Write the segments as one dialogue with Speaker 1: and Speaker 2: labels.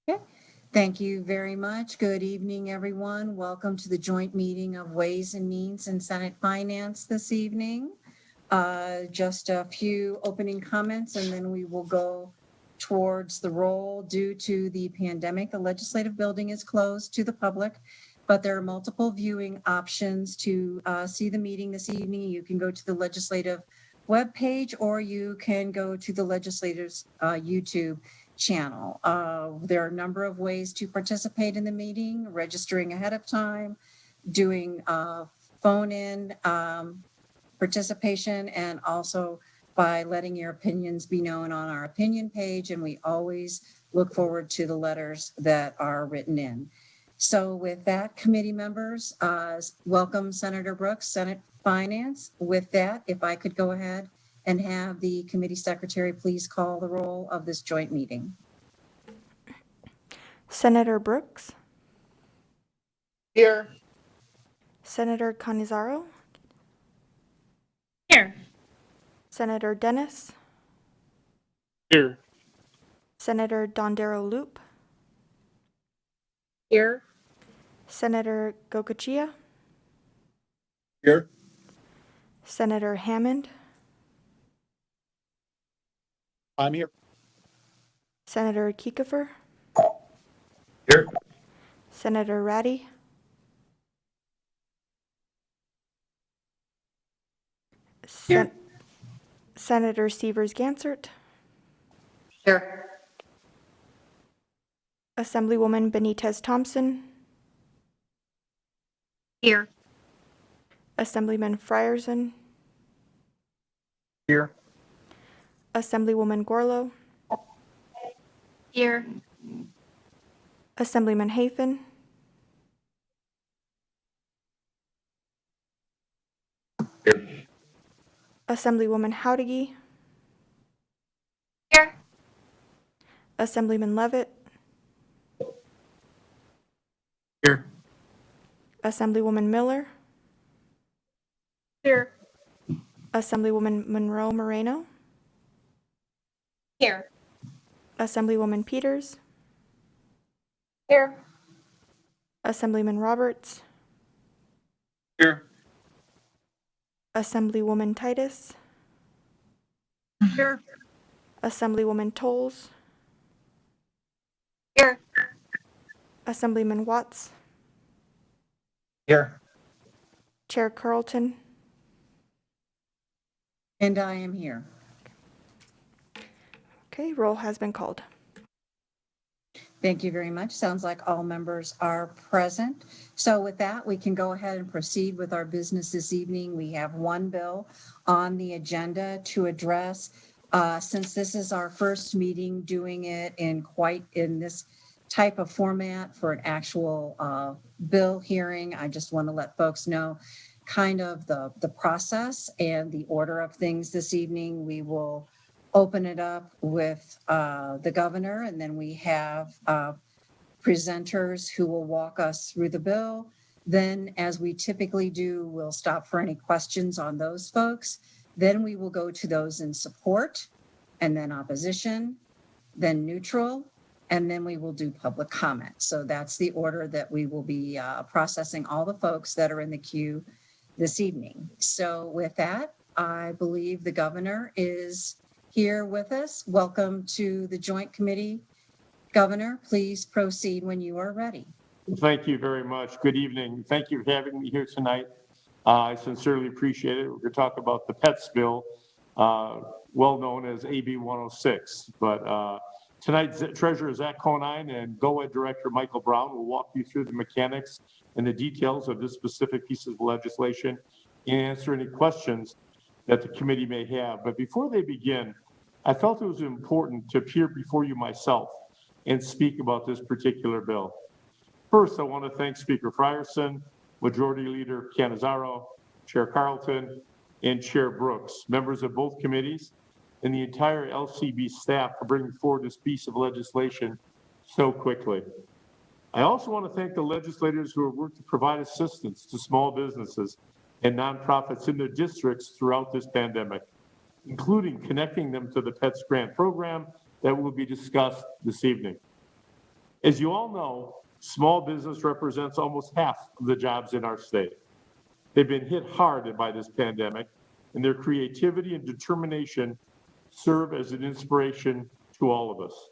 Speaker 1: Okay. Thank you very much. Good evening, everyone. Welcome to the joint meeting of Ways and Means and Senate Finance this evening. Just a few opening comments, and then we will go towards the roll. Due to the pandemic, the legislative building is closed to the public, but there are multiple viewing options to see the meeting this evening. You can go to the legislative webpage, or you can go to the legislature's YouTube channel. There are a number of ways to participate in the meeting: registering ahead of time, doing phone-in participation, and also by letting your opinions be known on our opinion page. And we always look forward to the letters that are written in. So with that, committee members, welcome Senator Brooks, Senate Finance. With that, if I could go ahead and have the committee secretary please call the roll of this joint meeting.
Speaker 2: Senator Brooks,
Speaker 3: Here.
Speaker 2: Senator Canizaro,
Speaker 3: Here.
Speaker 2: Senator Dennis,
Speaker 3: Here.
Speaker 2: Senator Dondero Loop,
Speaker 3: Here.
Speaker 2: Senator Gokachia,
Speaker 3: Here.
Speaker 2: Senator Hammond,
Speaker 3: I'm here.
Speaker 2: Senator Kiekefer,
Speaker 3: Here.
Speaker 2: Senator Ratty,
Speaker 3: Here.
Speaker 2: Senator Severs-Gansert,
Speaker 3: Here.
Speaker 2: Assemblywoman Benitez Thompson,
Speaker 3: Here.
Speaker 2: Assemblyman Frierson,
Speaker 3: Here.
Speaker 2: Assemblywoman Gorlow,
Speaker 3: Here.
Speaker 2: Assemblyman Hafen,
Speaker 3: Here.
Speaker 2: Assemblywoman Howdigy,
Speaker 3: Here.
Speaker 2: Assemblyman Levitt,
Speaker 3: Here.
Speaker 2: Assemblywoman Miller,
Speaker 3: Here.
Speaker 2: Assemblywoman Monroe Moreno,
Speaker 3: Here.
Speaker 2: Assemblywoman Peters,
Speaker 3: Here.
Speaker 2: Assemblyman Roberts,
Speaker 3: Here.
Speaker 2: Assemblywoman Titus,
Speaker 3: Here.
Speaker 2: Assemblywoman Tolles,
Speaker 3: Here.
Speaker 2: Assemblyman Watts,
Speaker 3: Here.
Speaker 2: Chair Carlton,
Speaker 1: And I am here.
Speaker 2: Okay, roll has been called.
Speaker 1: Thank you very much. Sounds like all members are present. So with that, we can go ahead and proceed with our business this evening. We have one bill on the agenda to address. Since this is our first meeting doing it in this type of format for an actual bill hearing, I just want to let folks know kind of the process and the order of things this evening. We will open it up with the governor, and then we have presenters who will walk us through the bill. Then, as we typically do, we'll stop for any questions on those folks. Then we will go to those in support, and then opposition, then neutral, and then we will do public comment. So that's the order that we will be processing all the folks that are in the queue this evening. So with that, I believe the governor is here with us. Welcome to the Joint Committee. Governor, please proceed when you are ready.
Speaker 4: Thank you very much. Good evening. Thank you for having me here tonight. I sincerely appreciate it. We're going to talk about the PETS bill, well known as AB 106. But tonight's Treasurer Zach Conine and GOED Director Michael Brown will walk you through the mechanics and the details of this specific piece of legislation and answer any questions that the committee may have. But before they begin, I felt it was important to appear before you myself and speak about this particular bill. First, I want to thank Speaker Frierson, Majority Leader Canizaro, Chair Carlton, and Chair Brooks, members of both committees, and the entire LCB staff for bringing forward this piece of legislation so quickly. I also want to thank the legislators who have worked to provide assistance to small businesses and nonprofits in their districts throughout this pandemic, including connecting them to the PETS grant program that will be discussed this evening. As you all know, small business represents almost half of the jobs in our state. They've been hit hard by this pandemic, and their creativity and determination serve as an inspiration to all of us.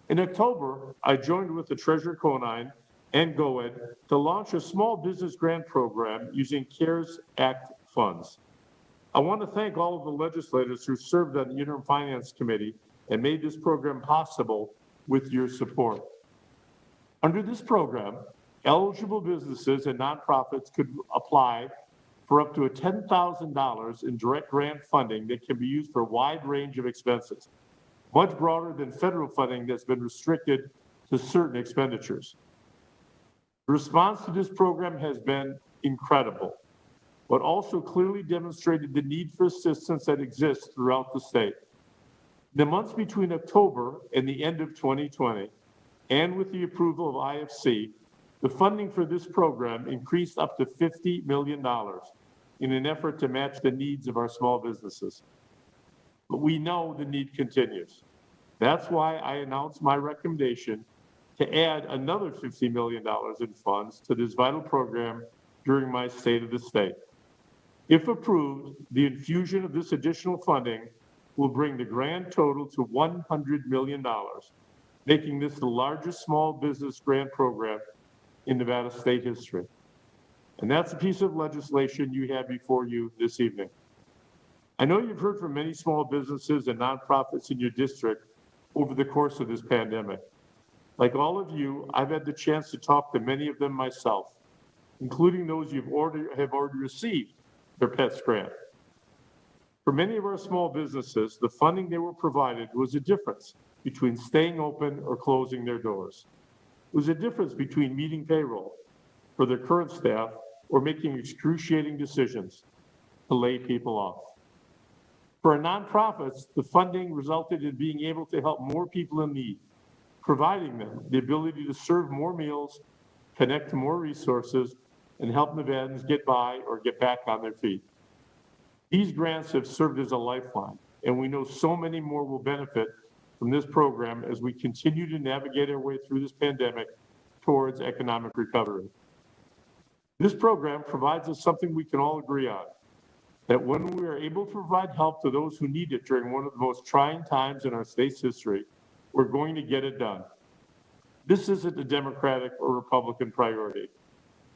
Speaker 4: In October, I joined with the Treasurer Conine and GOED to launch a small business grant program using CARES Act funds. I want to thank all of the legislators who served on the Interim Finance Committee and made this program possible with your support. Under this program, eligible businesses and nonprofits could apply for up to $10,000 in direct grant funding that can be used for a wide range of expenses, much broader than federal funding that's been restricted to certain expenditures. The response to this program has been incredible, but also clearly demonstrated the need for assistance that exists throughout the state. In the months between October and the end of 2020, and with the approval of IFC, the funding for this program increased up to $50 million in an effort to match the needs of our small businesses. But we know the need continues. That's why I announced my recommendation to add another $50 million in funds to this vital program during my State of the State. If approved, the infusion of this additional funding will bring the grand total to $100 million, making this the largest small business grant program in Nevada state history. And that's a piece of legislation you have before you this evening. I know you've heard from many small businesses and nonprofits in your district over the course of this pandemic. Like all of you, I've had the chance to talk to many of them myself, including those have already received their PETS grant. For many of our small businesses, the funding they were provided was a difference between staying open or closing their doors. It was a difference between meeting payroll for their current staff or making excruciating decisions to lay people off. For our nonprofits, the funding resulted in being able to help more people in need, providing them the ability to serve more meals, connect to more resources, and help Nevadans get by or get back on their feet. These grants have served as a lifeline, and we know so many more will benefit from this program as we continue to navigate our way through this pandemic towards economic recovery. This program provides us something we can all agree on, that when we are able to provide help to those who need it during one of the most trying times in our state's history, we're going to get it done. This isn't a Democratic or Republican priority.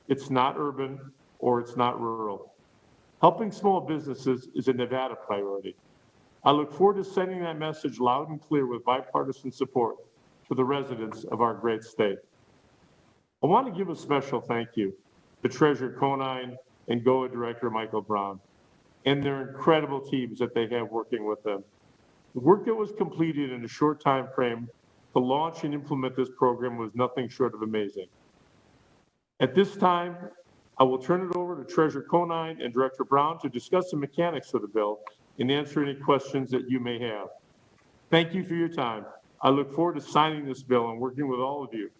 Speaker 4: It's not urban or it's not rural. Helping small businesses is a Nevada priority. I look forward to sending that message loud and clear with bipartisan support to the residents of our great state. I want to give a special thank you to Treasurer Conine and GOA Director Michael Brown and their incredible teams that they have working with them. The work that was completed in a short time frame to launch and implement this program was nothing short of amazing. At this time, I will turn it over to Treasurer Conine and Director Brown to discuss the mechanics of the bill and answer any questions that you may have. Thank you for your time. I look forward to signing this bill and working with all of you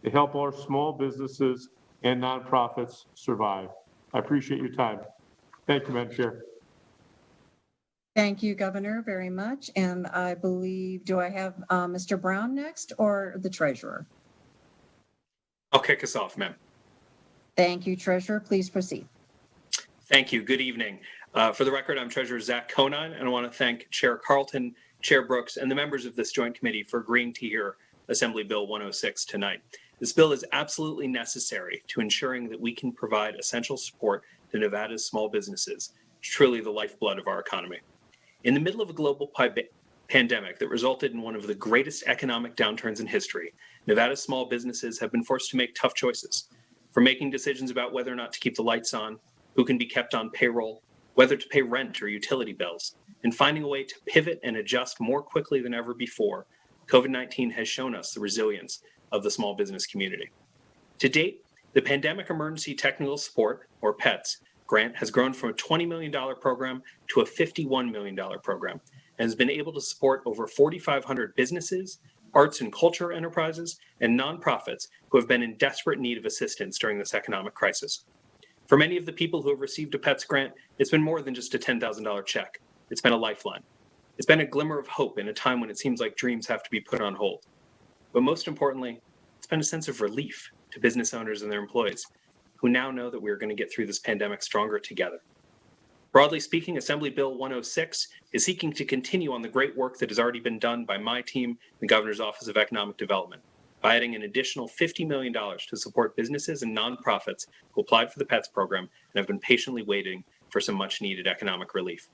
Speaker 4: to help our small businesses and nonprofits survive. I appreciate your time. Thank you, Madam Chair.
Speaker 1: Thank you, Governor, very much. And I believe, do I have Mr. Brown next or the treasurer?
Speaker 5: I'll kick us off, ma'am.
Speaker 1: Thank you, Treasurer. Please proceed.
Speaker 5: Thank you. Good evening. For the record, I'm Treasurer Zach Conine, and I want to thank Chair Carlton, Chair Brooks, and the members of this joint committee for agreeing to hear Assembly Bill 106 tonight. This bill is absolutely necessary to ensuring that we can provide essential support to Nevada's small businesses, truly the lifeblood of our economy. In the middle of a global pandemic that resulted in one of the greatest economic downturns in history, Nevada's small businesses have been forced to make tough choices, from making decisions about whether or not to keep the lights on, who can be kept on payroll, whether to pay rent or utility bills, and finding a way to pivot and adjust more quickly than ever before. COVID-19 has shown us the resilience of the small business community. To date, the Pandemic Emergency Technical Support, or PETS, grant has grown from a $20 million program to a $51 million program and has been able to support over 4,500 businesses, arts and culture enterprises, and nonprofits who have been in desperate need of assistance during this economic crisis. For many of the people who have received a PETS grant, it's been more than just a $10,000 check. It's been a lifeline. It's been a glimmer of hope in a time when it seems like dreams have to be put on hold. But most importantly, it's it's been a sense of relief to business owners and their employees, who now know that we are going to get through this pandemic stronger together. Broadly speaking, Assembly Bill 106 is seeking to continue on the great work that has already been done by my team, the Governor's Office of Economic Development, by adding an additional $50 million to support businesses and nonprofits who applied for the PETS program and have been patiently waiting for some much-needed economic relief.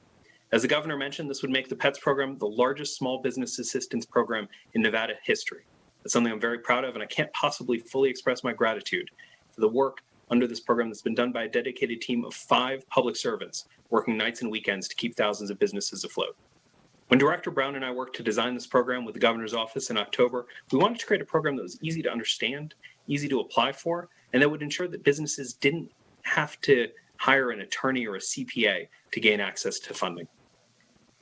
Speaker 5: As the governor mentioned, this would make the PETS program the largest small business assistance program in Nevada history. That's something I'm very proud of, and I can't possibly fully express my gratitude for the work under this program that's been done by a dedicated team of 5 public servants working nights and weekends to keep thousands of businesses afloat. When Director Brown and I worked to design this program with the governor's office in October, we wanted to create a program that was easy to understand, easy to apply for, and that would ensure that businesses didn't have to hire an attorney or a CPA to gain access to funding.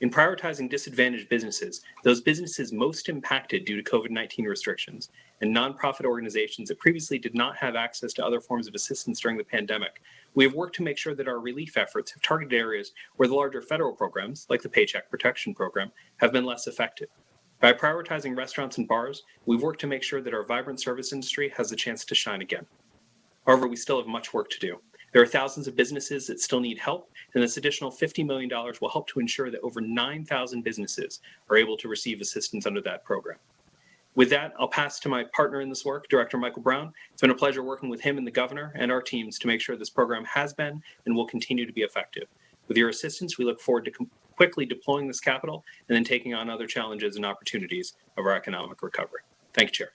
Speaker 5: In prioritizing disadvantaged businesses, those businesses most impacted due to COVID-19 restrictions, and nonprofit organizations that previously did not have access to other forms of assistance during the pandemic, we have worked to make sure that our relief efforts have targeted areas where the larger federal programs, like the Paycheck Protection Program, have been less effective. By prioritizing restaurants and bars, we've worked to make sure that our vibrant service industry has the chance to shine again. However, we still have much work to do. There are thousands of businesses that still need help, and this additional $50 million will help to ensure that over 9,000 businesses are able to receive assistance under that program. With that, I'll pass to my partner in this work, Director Michael Brown. It's been a pleasure working with him and the governor and our teams to make sure this program has been and will continue to be effective. With your assistance, we look forward to quickly deploying this capital and then taking on other challenges and opportunities of our economic recovery. Thank you, Chair.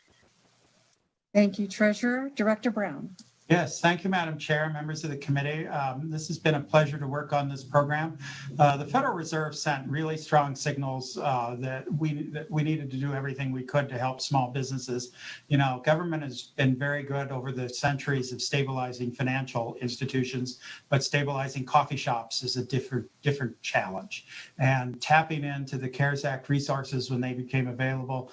Speaker 1: Thank you, Treasurer. Director Brown.
Speaker 6: Yes, thank you, Madam Chair, members of the committee. This has been a pleasure to work on this program. The Federal Reserve sent really strong signals that we needed to do everything we could to help small businesses. You know, government has been very good over the centuries of stabilizing financial institutions, but stabilizing coffee shops is a different challenge. And tapping into the CARES Act resources when they became available,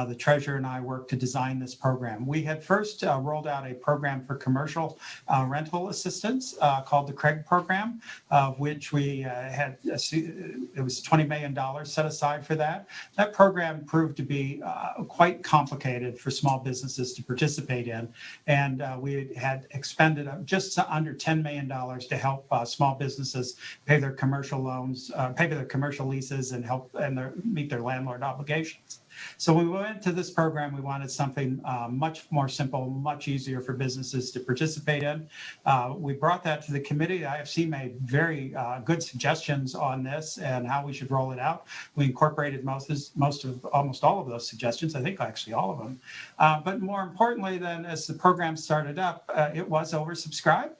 Speaker 6: the Treasurer and I worked to design this program. We had first rolled out a program for commercial rental assistance called the Craig program, of which we had, it was $20 million set aside for that. That program proved to be quite complicated for small businesses to participate in. And we had expended just under $10 million to help small businesses pay their commercial loans, pay their commercial leases and meet their landlord obligations. So when we went to this program, we wanted something much more simple, much easier for businesses to participate in. We brought that to the committee. The IFC made very good suggestions on this and how we should roll it out. We incorporated almost all of those suggestions, I think actually all of them. But more importantly then, as the program started up, it was oversubscribed.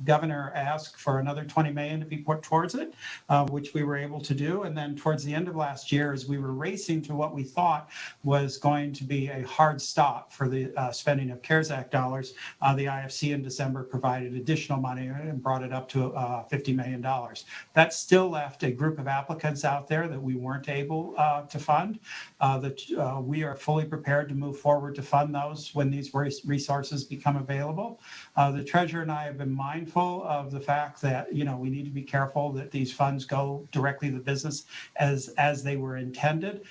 Speaker 6: Governor asked for another $20 million to be put towards it, which we were able to do. And then towards the end of last year, as we were racing to what we thought was going to be a hard stop for the spending of CARES Act dollars, the IFC in December provided additional money and brought it up to $50 million. That still left a group of applicants out there that we weren't able to fund. We are fully prepared to move forward to fund those when these resources become available. The Treasurer and I have been mindful of the fact that, you know, we need to be careful that these funds go directly to the business as they were intended.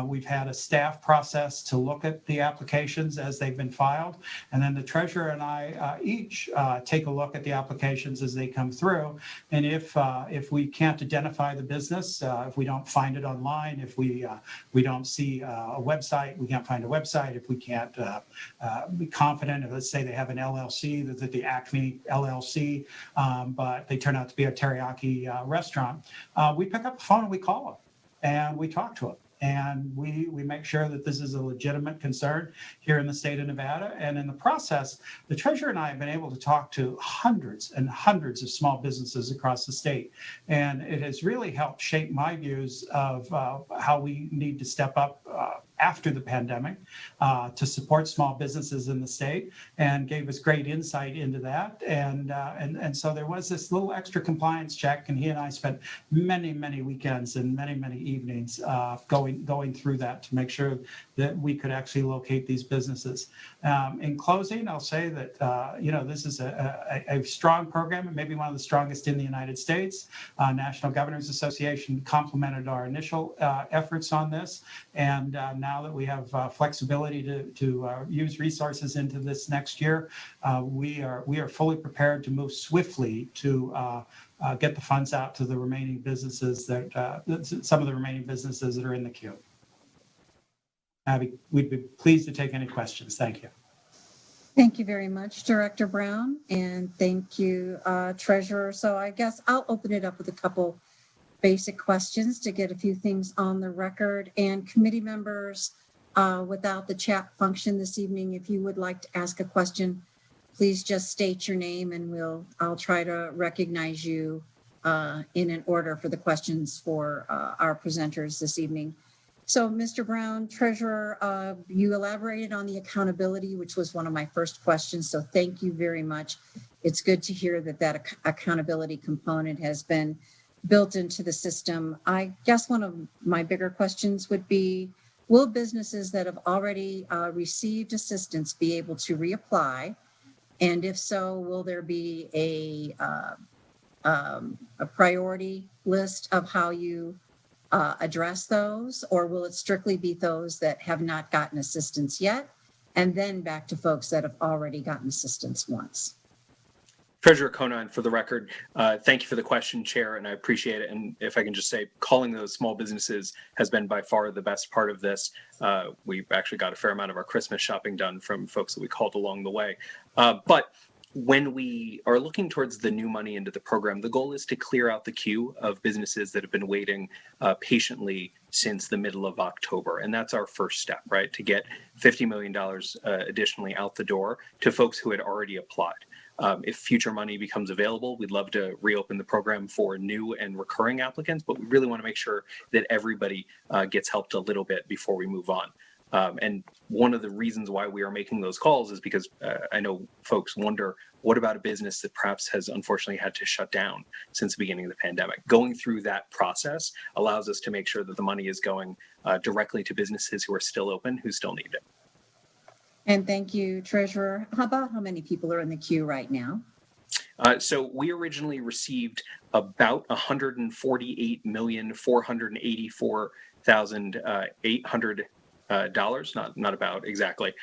Speaker 6: We've had a staff process to look at the applications as they've been filed. And then the Treasurer and I each take a look at the applications as they come through. And if we can't identify the business, if we don't find it online, if we don't see a website, we can't find a website, if we can't be confident, if let's say they have an LLC, that the Acme LLC, but they turn out to be a teriyaki restaurant, we pick up the phone and we call them and we talk to them. And we make sure that this is a legitimate concern here in the state of Nevada. And in the process, the Treasurer and I have been able to talk to hundreds and hundreds of small businesses across the state. And it has really helped shape my views of how we need to step up after the pandemic to support small businesses in the state, and gave us great insight into that. And so there was this little extra compliance check, and he and I spent many, many weekends and many, many evenings going through that to make sure that we could actually locate these businesses. In closing, I'll say that this is a strong program, and maybe one of the strongest in the United States. National Governors Association complimented our initial efforts on this, and now now that we have flexibility to use resources into this next year, we are fully prepared to move swiftly to get the funds out to the remaining businesses some of the remaining businesses that are in the queue. We'd be pleased to take any questions. Thank you.
Speaker 1: Thank you very much, Director Brown, and thank you, Treasurer. So I guess I'll open it up with a couple basic questions to get a few things on the record. And committee members, without the chat function this evening, if you would like to ask a question, please just state your name and I'll try to recognize you in an order for the questions for our presenters this evening. So, Mr. Brown, Treasurer, you elaborated on the accountability, which was one of my first questions. So thank you very much. It's good to hear that accountability component has been built into the system. I guess one of my bigger questions would be, will businesses that have already received assistance be able to reapply? And if so, will there be a priority list of how you address those, or will it strictly be those that have not gotten assistance yet, and then back to folks that have already gotten assistance once?
Speaker 5: Treasurer Conan, for the record, thank you for the question, Chair, and I appreciate it. And if I can just say, calling those small businesses has been by far the best part of this. We've actually got a fair amount of our Christmas shopping done from folks that we called along the way. But when we are looking towards the new money into the program, the goal is to clear out the queue of businesses that have been waiting patiently since the middle of October. And that's our first step, right? To get $50 million additionally out the door to folks who had already applied. If future money becomes available, we'd love to reopen the program for new and recurring applicants, but we really want to make sure that everybody gets helped a little bit before we move on. And one of the reasons why we are making those calls is because I know folks wonder, what about a business that perhaps has unfortunately had to shut down since the beginning of the pandemic? Going through that process allows us to make sure that the money is going directly to businesses who are still open, who still need it.
Speaker 1: And thank you, Treasurer. How about how many people are in the queue right now?
Speaker 5: So we originally received about $148,484,800 not about exactly,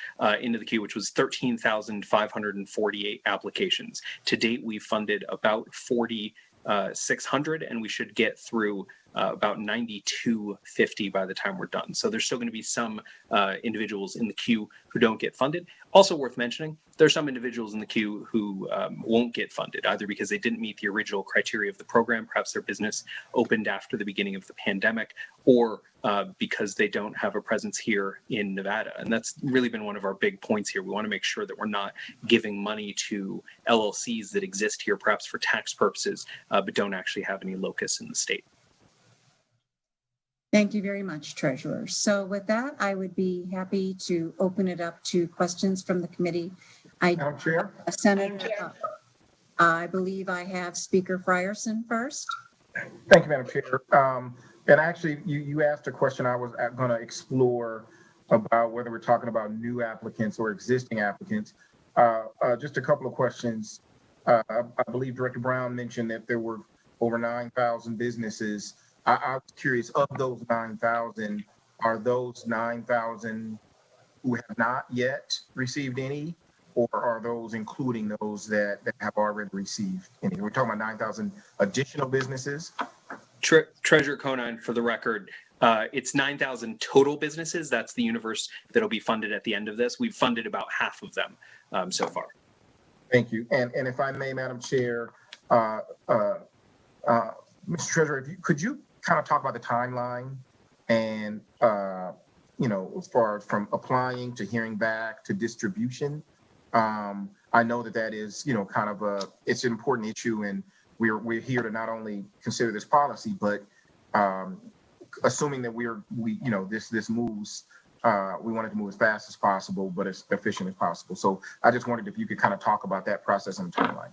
Speaker 5: into the queue, which was 13,548 applications. To date, we've funded about 4,600, and we should get through about 9,250 by the time we're done. So there's still going to be some individuals in the queue who don't get funded. Also worth mentioning, there's some individuals in the queue who won't get funded, either because they didn't meet the original criteria of the program, perhaps their business opened after the beginning of the pandemic, or because they don't have a presence here in Nevada. And that's really been one of our big points here. We want to make sure that we're not giving money to LLCs that exist here, perhaps for tax purposes, but don't actually have any locus in the state.
Speaker 1: Thank you very much, Treasurer. So with that, I would be happy to open it up to questions from the committee.
Speaker 3: Madam Chair?
Speaker 1: Senator, I believe I have Speaker Frierson first.
Speaker 3: Thank you, Madam Chair. And actually, you asked a question I was going to explore about whether we're talking about new applicants or existing applicants. Just a couple of questions. I believe Director Brown mentioned that there were over 9,000 businesses. I was curious, of those 9,000, are those 9,000 who have not yet received any, or are those including those that have already received any? We're talking about 9,000 additional businesses?
Speaker 5: Treasurer Conan, for the record, it's 9,000 total businesses. That's the universe that'll be funded at the end of this. We've funded about half of them so far.
Speaker 3: Thank you. And if I may, Madam Chair, Mr. Treasurer, could you kind of talk about the timeline and, as far as from applying to hearing back to distribution? I know that is, kind of it's an important issue, and we're here to not only consider this policy, but assuming that this moves, we want it to move as fast as possible, but as efficient as possible. So I just wondered if you could kind of talk about that process and timeline.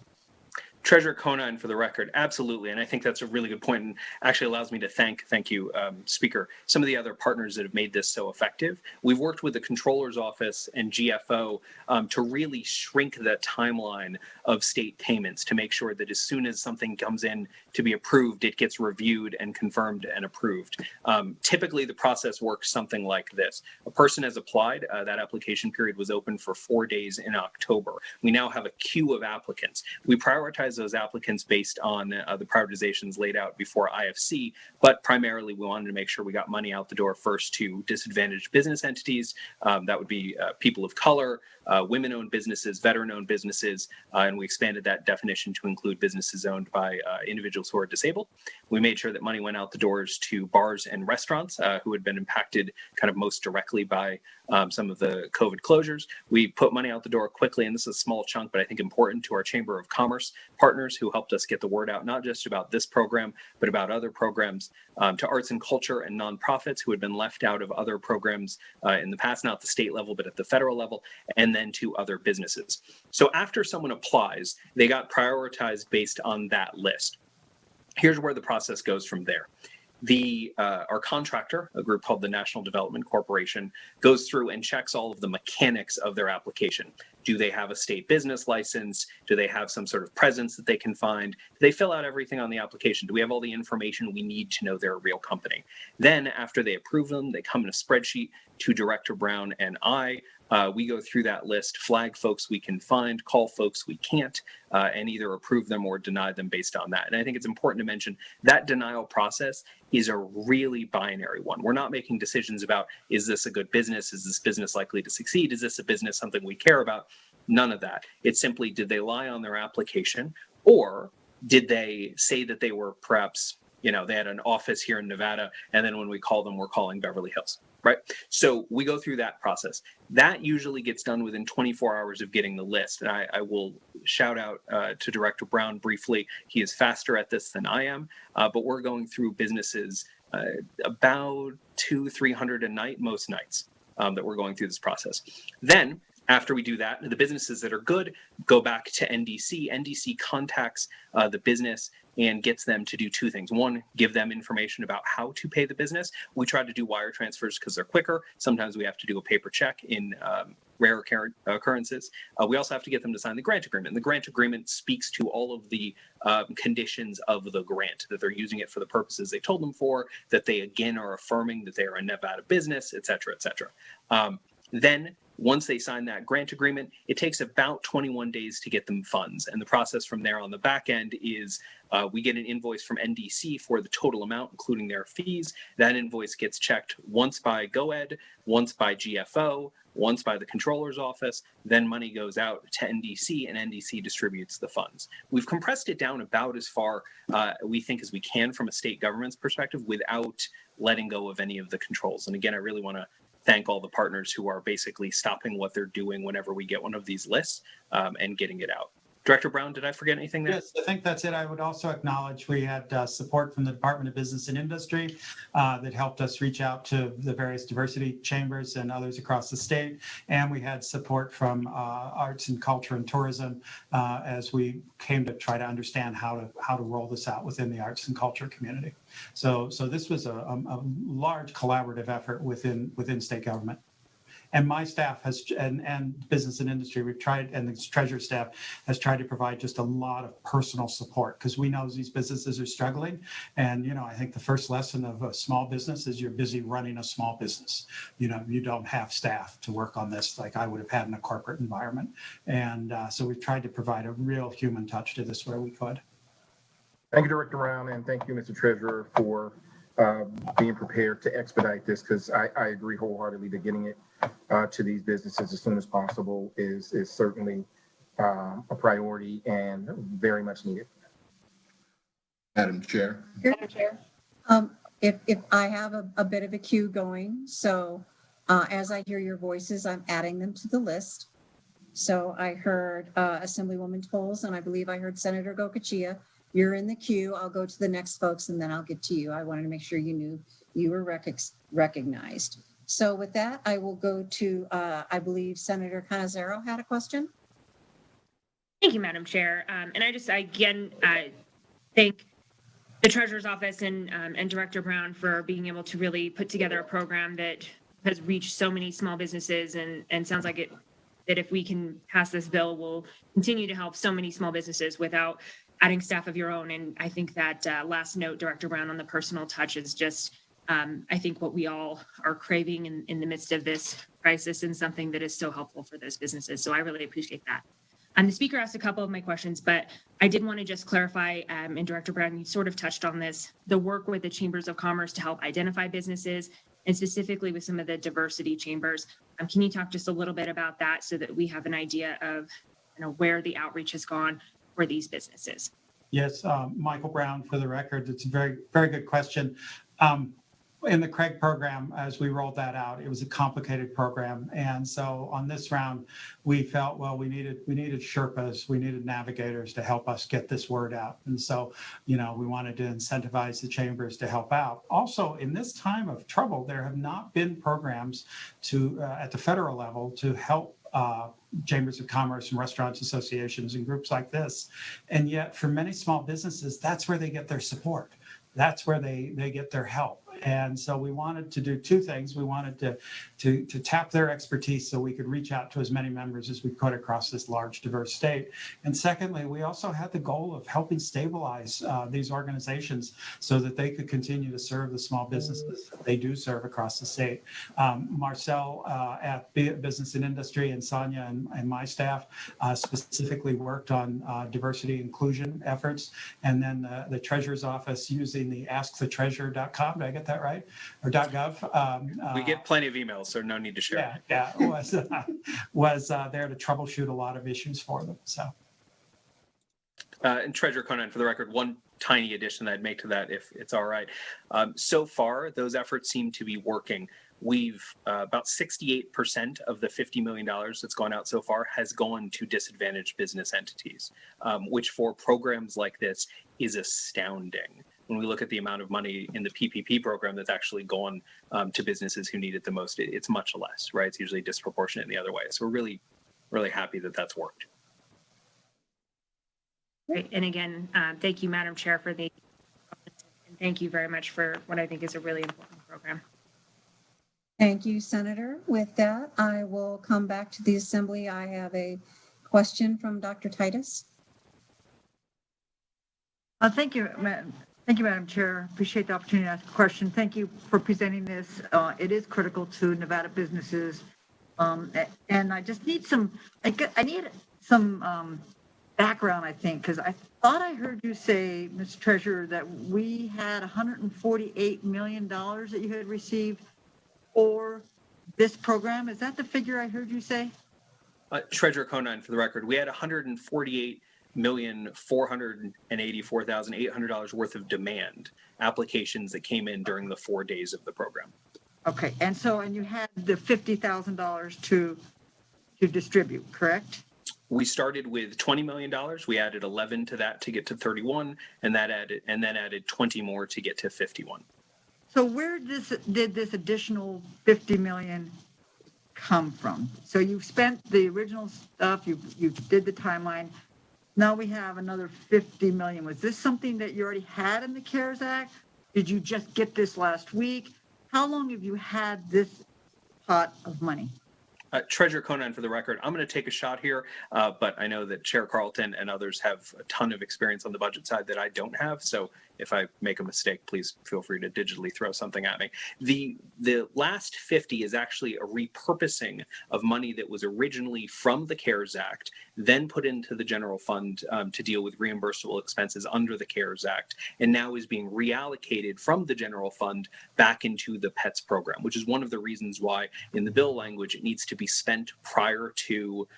Speaker 5: Treasurer Conine, for the record, absolutely. And I think that's a really good point and actually allows me to thank you, Speaker, some of the other partners that have made this so effective. We've worked with the Controller's Office and GFO to really shrink the timeline of state payments to make sure that as soon as something comes in to be approved, it gets reviewed and confirmed and approved. Typically, the process works something like this. A person has applied. That application period was open for 4 days in October. We now have a queue of applicants. We prioritize those applicants based on the prioritizations laid out before IFC, but primarily we wanted to make sure we got money out the door first to disadvantaged business entities. That would be people of color, women-owned businesses, veteran-owned businesses, and we expanded that definition to include businesses owned by individuals who are disabled. We made sure that money went out the doors to bars and restaurants who had been impacted kind of most directly by some of the COVID closures. We put money out the door quickly, and this is a small chunk, but I think important, to our Chamber of Commerce partners who helped us get the word out, not just about this program, but about other programs, to arts and culture and nonprofits who had been left out of other programs in the past, not at the state level, but at the federal level, and then to other businesses. So after someone applies, they got prioritized based on that list. Here's where the process goes from there. Our contractor, a group called the National Development Corporation, goes through and checks all of the mechanics of their application. Do they have a state business license? Do they have some sort of presence that they can find? Do they fill out everything on the application? Do we have all the information we need to know they're a real company? Then after they approve them, they come in a spreadsheet to Director Brown and I. We go through that list, flag folks we can find, call folks we can't, and either approve them or deny them based on that. And I think it's important to mention that denial process is a really binary one. We're not making decisions about, is this a good business? Is this business likely to succeed? Is this a business something we care about? None of that. It's simply, did they lie on their application, or did they say that they were perhaps, they had an office here in Nevada, and then when we call them, we're calling Beverly Hills, right? So we go through that process. That usually gets done within 24 hours of getting the list. And I will shout out to Director Brown briefly. He is faster at this than I am, but we're going through businesses about 200-300 a night, most nights, that we're going through this process. Then, after we do that, the businesses that are good go back to NDC. NDC contacts the business and gets them to do two things. One, give them information about how to pay the business. We try to do wire transfers because they're quicker. Sometimes we have to do a paper check in rare occurrences. We also have to get them to sign the grant agreement. And the grant agreement speaks to all of the conditions of the grant, that they're using it for the purposes they told them for, that they again are affirming that they are a Nevada business, et cetera, et cetera. Then once they sign that grant agreement, it takes about 21 days to get them funds. And the process from there on the back end is we get an invoice from NDC for the total amount, including their fees. That invoice gets checked once by GoEd, once by GFO, once by the Controller's Office. Then money goes out to NDC, and NDC distributes the funds. We've compressed it down about as far, we think, as we can from a state government's perspective without letting go of any of the controls. And again, I really want to thank all the partners who are basically stopping what they're doing whenever we get one of these lists and getting it out. Director Brown, did I forget anything there?
Speaker 6: Yes, I think that's it. I would also acknowledge we had support from the Department of Business and Industry that helped us reach out to the various diversity chambers and others across the state. And we had support from arts and culture and tourism as we came to try to understand how to roll this out within the arts and culture community. So this was a large collaborative effort within state government. And my staff has, and business and industry, we've tried, and the treasurer staff has tried to provide just a lot of personal support, because we know these businesses are struggling. And, I think the first lesson of a small business is you're busy running a small business. You don't have staff to work on this like I would have had in a corporate environment. And so we've tried to provide a real human touch to this where we could.
Speaker 3: Thank you, Director Brown, and thank you, Mr. Treasurer, for being prepared to expedite this, because I agree wholeheartedly that getting it to these businesses as soon as possible is certainly a priority and very much needed.
Speaker 7: Madam Chair.
Speaker 1: If I have a bit of a queue going, so as I hear your voices, I'm adding them to the list. So I heard Assemblywoman Tolles, and I believe I heard Senator Gokachia. You're in the queue. I'll go to the next folks, and then I'll get to you. I wanted to make sure you knew you were recognized. So with that, I will go to, I believe Senator Canizero had a question.
Speaker 8: Thank you, Madam Chair. And I just, again, thank the Treasurer's Office and Director Brown for being able to really put together a program that has reached so many small businesses and sounds like that if we can pass this bill, will continue to help so many small businesses without adding staff of your own. And I think that last note, Director Brown, on the personal touch is just, I think what we all are craving in the midst of this crisis, and something that is so helpful for those businesses. So I really appreciate that. The speaker asked a couple of my questions, but I did want to just clarify, and Director Brown, you sort of touched on this, the work with the chambers of commerce to help identify businesses, and specifically with some of the diversity chambers. Can you talk just a little bit about that so that we have an idea of where the outreach has gone for these businesses?
Speaker 6: Yes, Michael Brown, for the record, it's a very, very good question. In the Craig program, as we rolled that out, it was a complicated program. And so on this round, we felt, well, we needed Sherpas, we needed navigators to help us get this word out. And so, we wanted to incentivize the chambers to help out. Also, in this time of trouble, there have not been programs at the federal level to help chambers of commerce and restaurants associations and groups like this. And yet for many small businesses, that's where they get their support. That's where they get their help. And so we wanted to do two things. We wanted to tap their expertise so we could reach out to as many members as we could across this large, diverse state. And secondly, we also had the goal of helping stabilize these organizations so that they could continue to serve the small businesses that they do serve across the state. Marcel at Business and Industry and Sonia and my staff specifically worked on diversity inclusion efforts. And then the Treasurer's Office using the askthetreasurer.com, did I get that right? Or .gov.
Speaker 5: We get plenty of emails, so no need to share.
Speaker 6: Yeah, was there to troubleshoot a lot of issues for them. So.
Speaker 5: And Treasurer Conan, for the record, one tiny addition I'd make to that, if it's all right. So far, those efforts seem to be working. We've about 68% of the $50 million that's gone out so far has gone to disadvantaged business entities, which for programs like this is astounding. When we look at the amount of money in the PPP program that's actually gone to businesses who need it the most, it's much less, right? It's usually disproportionate in the other way. So we're really, really happy that that's worked.
Speaker 8: Great. And again, thank you, Madam Chair, for the comments, and thank you very much for what I think is a really important program.
Speaker 1: Thank you, Senator. With that, I will come back to the Assembly. I have a question from Dr. Titus.
Speaker 9: Thank you, Madam Chair. Appreciate the opportunity to ask a question. Thank you for presenting this. It is critical to Nevada businesses. And I just need I need some background, I think, because I thought I heard you say, Mr. Treasurer, that we had $148 million that you had received for this program. Is that the figure I heard you say?
Speaker 5: Treasurer Conan, for the record, we had $148,484,800 worth of demand applications that came in during the 4 days of the program.
Speaker 9: Okay, and you had the $50,000 to distribute, correct?
Speaker 5: We started with $20 million. We added 11 to that to get to 31, and then added 20 more to get to 51.
Speaker 9: So where did this additional $50 million come from? So you've spent the original stuff, you did the timeline. Now we have another $50 million. Was this something that you already had in the CARES Act? Did you just get this last week? How long have you had this pot of money?
Speaker 5: Treasurer Conan, for the record, I'm going to take a shot here, but I know that Chair Carlton and others have a ton of experience on the budget side that I don't have. So if I make a mistake, please feel free to digitally throw something at me. The last 50 is actually a repurposing of money that was originally from the CARES Act, then put into the general fund to deal with reimbursable expenses under the CARES Act, and now is being reallocated from the general fund back into the PETS program, which is one of the reasons why in the bill language it needs to be spent prior to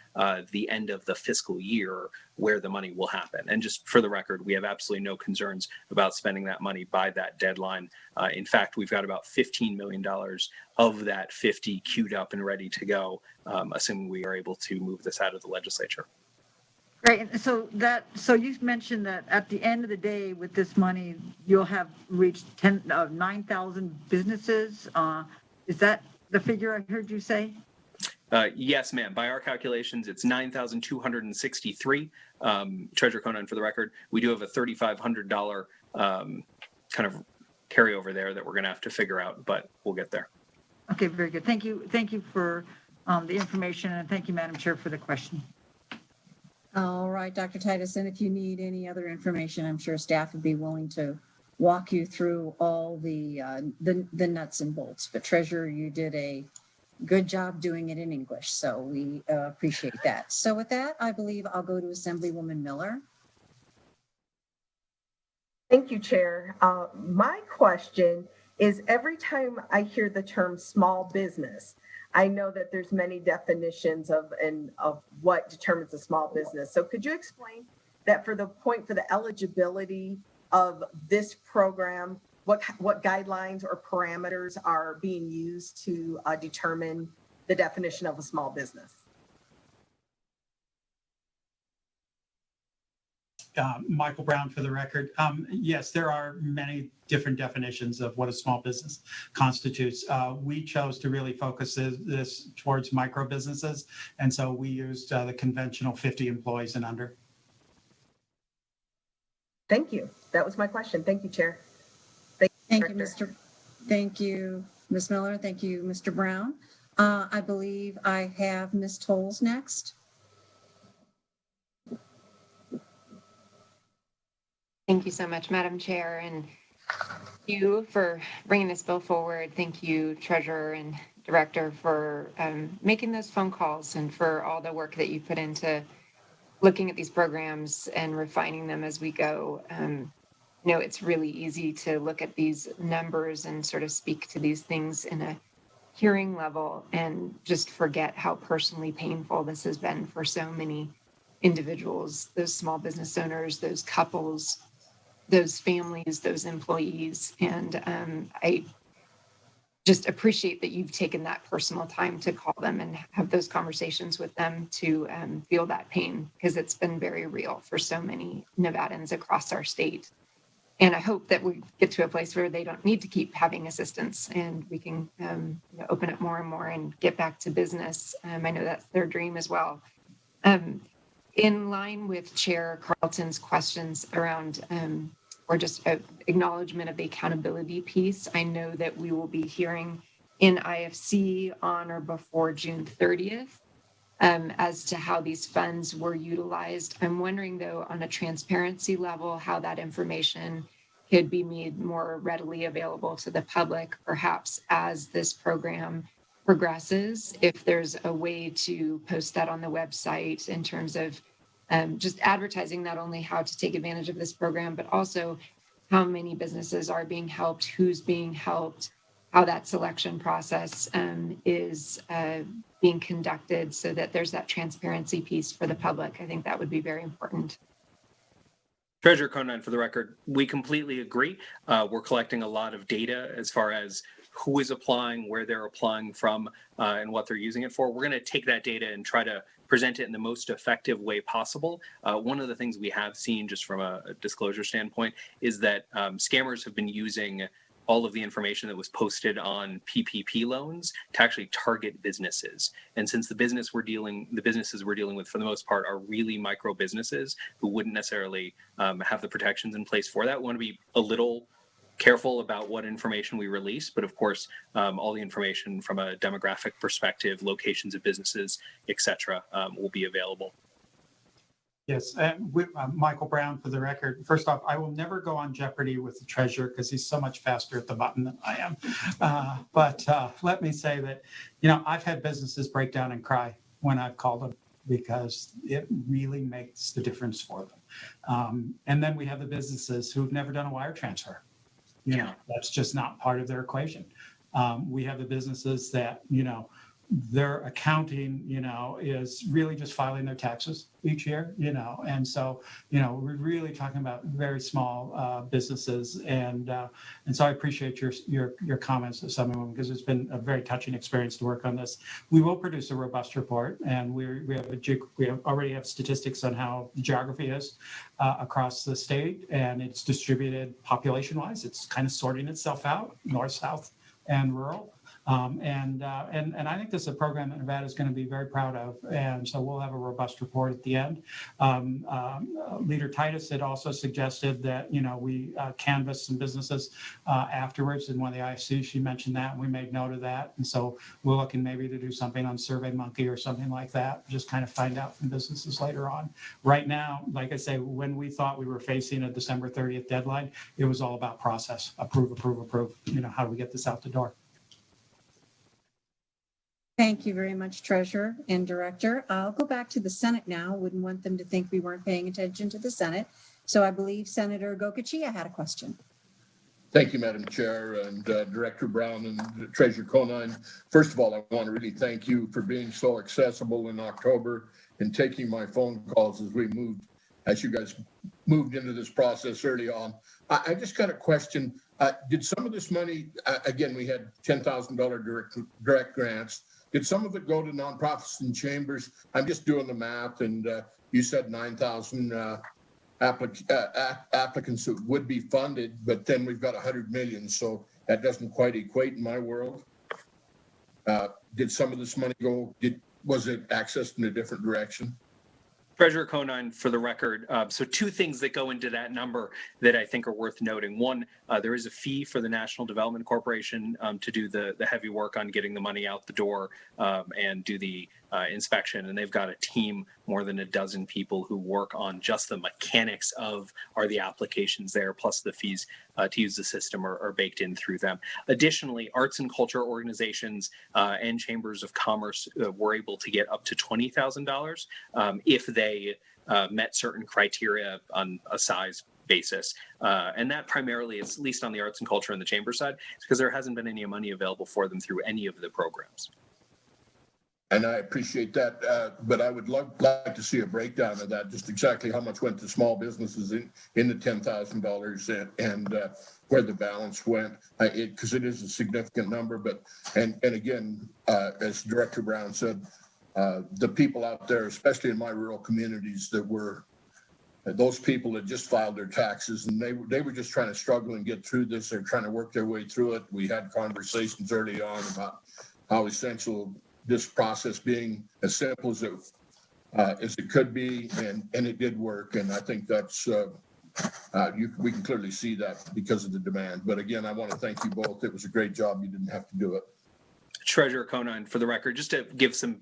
Speaker 5: the end of the fiscal year where the money will happen. And just for the record, we have absolutely no concerns about spending that money by that deadline. In fact, we've got about $15 million of that 50 queued up and ready to go, assuming we are able to move this out of the legislature.
Speaker 9: Great. And so you mentioned that at the end of the day with this money, you'll have reached 9,000 businesses. Is that the figure I heard you say?
Speaker 5: Yes, ma'am. By our calculations, it's 9,263. Treasurer Conan, for the record, we do have a $3,500 kind of carryover there that we're going to have to figure out, but we'll get there.
Speaker 9: Okay, very good. Thank you. Thank you for the information, and thank you, Madam Chair, for the question.
Speaker 1: All right, Dr. Titus, and if you need any other information, I'm sure staff would be willing to walk you through all the nuts and bolts. But Treasurer, you did a good job doing it in English, so we appreciate that. So with that, I believe I'll go to Assemblywoman Miller.
Speaker 10: Thank you, Chair. My question is, every time I hear the term small business, I know that there's many definitions of what determines a small business. So could you explain that for the eligibility of this program, what guidelines or parameters are being used to determine the definition of a small business?
Speaker 6: Michael Brown for the record. Yes, there are many different definitions of what a small business constitutes. We chose to really focus this towards micro businesses, and so we used the conventional 50 employees and under.
Speaker 10: Thank you. That was my question. Thank you, Chair.
Speaker 1: Thank you, Ms. Miller. Thank you, Mr. Brown. I believe I have Ms. Tolles next.
Speaker 11: Thank you so much, Madam Chair, and thank you for bringing this bill forward. Thank you, Treasurer and Director, for making those phone calls and for all the work that you put into looking at these programs and refining them as we go. It's really easy to look at these numbers and sort of speak to these things in a hearing level and just forget how personally painful this has been for so many individuals, those small business owners, those couples, those families, those employees. And I just appreciate that you've taken that personal time to call them and have those conversations with them to feel that pain, because it's been very real for so many Nevadans across our state. And I hope that we get to a place where they don't need to keep having assistance and we can open up more and more and get back to business. I know that's their dream as well. In line with Chair Carlton's questions around, or just acknowledgement of the accountability piece, I know that we will be hearing in IFC on or before June 30th as to how these funds were utilized. I'm wondering, though, on a transparency level, how that information could be made more readily available to the public, perhaps as this program progresses, if there's a way to post that on the website in terms of just advertising not only how to take advantage of this program, but also how many businesses are being helped, who's being helped, how that selection process is being conducted, so that there's that transparency piece for the public. I think that would be very important.
Speaker 5: Treasurer Conan, for the record, we completely agree. We're collecting a lot of data as far as who is applying, where they're applying from, and what they're using it for. We're going to take that data and try to present it in the most effective way possible. One of the things we have seen, just from a disclosure standpoint, is that scammers have been using all of the information that was posted on PPP loans to actually target businesses. And since the businesses we're dealing with for the most part are really micro businesses who wouldn't necessarily have the protections in place for that, we want to be a little careful about what information we release, but of course, all the information from a demographic perspective, locations of businesses, et cetera, will be available.
Speaker 6: Yes, Michael Brown for the record. First off, I will never go on Jeopardy with the treasurer because he's so much faster at the button than I am. But let me say that, I've had businesses break down and cry when I've called them, because it really makes the difference for them. And then we have the businesses who've never done a wire transfer. That's just not part of their equation. We have the businesses that, their accounting, is really just filing their taxes each year, and so, we're really talking about very small businesses. And so I appreciate your comments to some of them, because it's been a very touching experience to work on this. We will produce a robust report, and we already have statistics on how the geography is across the state, and it's distributed population wise. It's kind of sorting itself out, north, south, and rural. And I think this is a program that Nevada is going to be very proud of. And so we'll have a robust report at the end. Leader Titus had also suggested that, we canvass some businesses afterwards. In one of the IFCs, she mentioned that, and we made note of that. And so we're looking maybe to do something on SurveyMonkey or something like that, just kind of find out from businesses later on. Right now, like I say, when we thought we were facing a December 30th deadline, it was all about process, approve. How do we get this out the door?
Speaker 1: Thank you very much, Treasurer and Director. I'll go back to the Senate now. Wouldn't want them to think we weren't paying attention to the Senate. So I believe Senator Gokachia had a question.
Speaker 7: Thank you, Madam Chair, and Director Brown and Treasurer Conine. First of all, I want to really thank you for being so accessible in October and taking my phone calls as you guys moved into this process early on. I just got a question. Did some of this money, again, we had $10,000 direct grants. Did some of it go to nonprofits and chambers? I'm just doing the math, and you said 9,000 applicants that would be funded, but then we've got 100 million, so that doesn't quite equate in my world. Did some of this money was it accessed in a different direction?
Speaker 5: Treasurer Conine, for the record, so two things that go into that number that I think are worth noting. One, there is a fee for the National Development Corporation to do the heavy work on getting the money out the door and do the inspection. And they've got a team, more than a dozen people who work on just the mechanics of are the applications there, plus the fees to use the system are baked in through them. Additionally, arts and culture organizations and chambers of commerce were able to get up to $20,000 if they met certain criteria on a size basis. And that primarily is, at least on the arts and culture and the chamber side, because there hasn't been any money available for them through any of the programs.
Speaker 7: And I appreciate that, but I would like to see a breakdown of that, just exactly how much went to small businesses in the $10,000 and where the balance went, because it is a significant number. But and again, as Director Brown said, the people out there, especially in my rural communities, those people that just filed their taxes, and they were just trying to struggle and get through this. They're trying to work their way through it. We had conversations early on about how essential this process being as simple as it could be, and it did work. And I think that's we can clearly see that because of the demand. But again, I want to thank you both. It was a great job. You didn't have to do it.
Speaker 5: Treasurer Conine, for the record, just to give some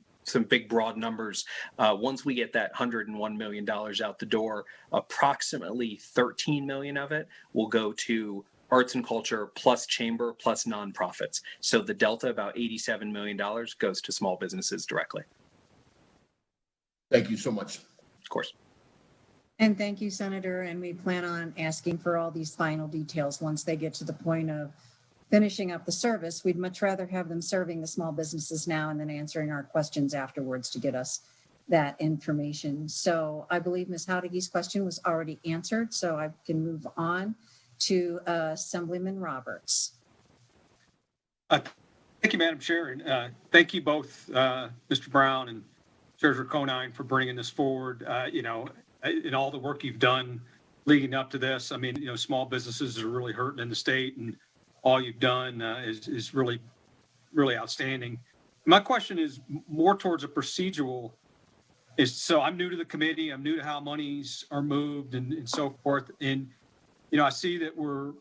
Speaker 5: big broad numbers, once we get that $101 million out the door, approximately 13 million of it will go to arts and culture plus chamber plus nonprofits. So the delta, about $87 million, goes to small businesses directly.
Speaker 7: Thank you so much.
Speaker 5: Of course.
Speaker 1: And thank you, Senator. And we plan on asking for all these final details once they get to the point of finishing up the service. We'd much rather have them serving the small businesses now and then answering our questions afterwards to get us that information. So I believe Ms. Howdige's question was already answered, so I can move on to Assemblyman Roberts.
Speaker 12: Thank you, Madam Chair, and thank you both, Mr. Brown and Treasurer Conine, for bringing this forward. In all the work you've done leading up to this, I mean, small businesses are really hurting in the state, and all you've done is really, really outstanding. My question is more towards a procedural. So I'm new to the committee. I'm new to how monies are moved and so forth. And I see that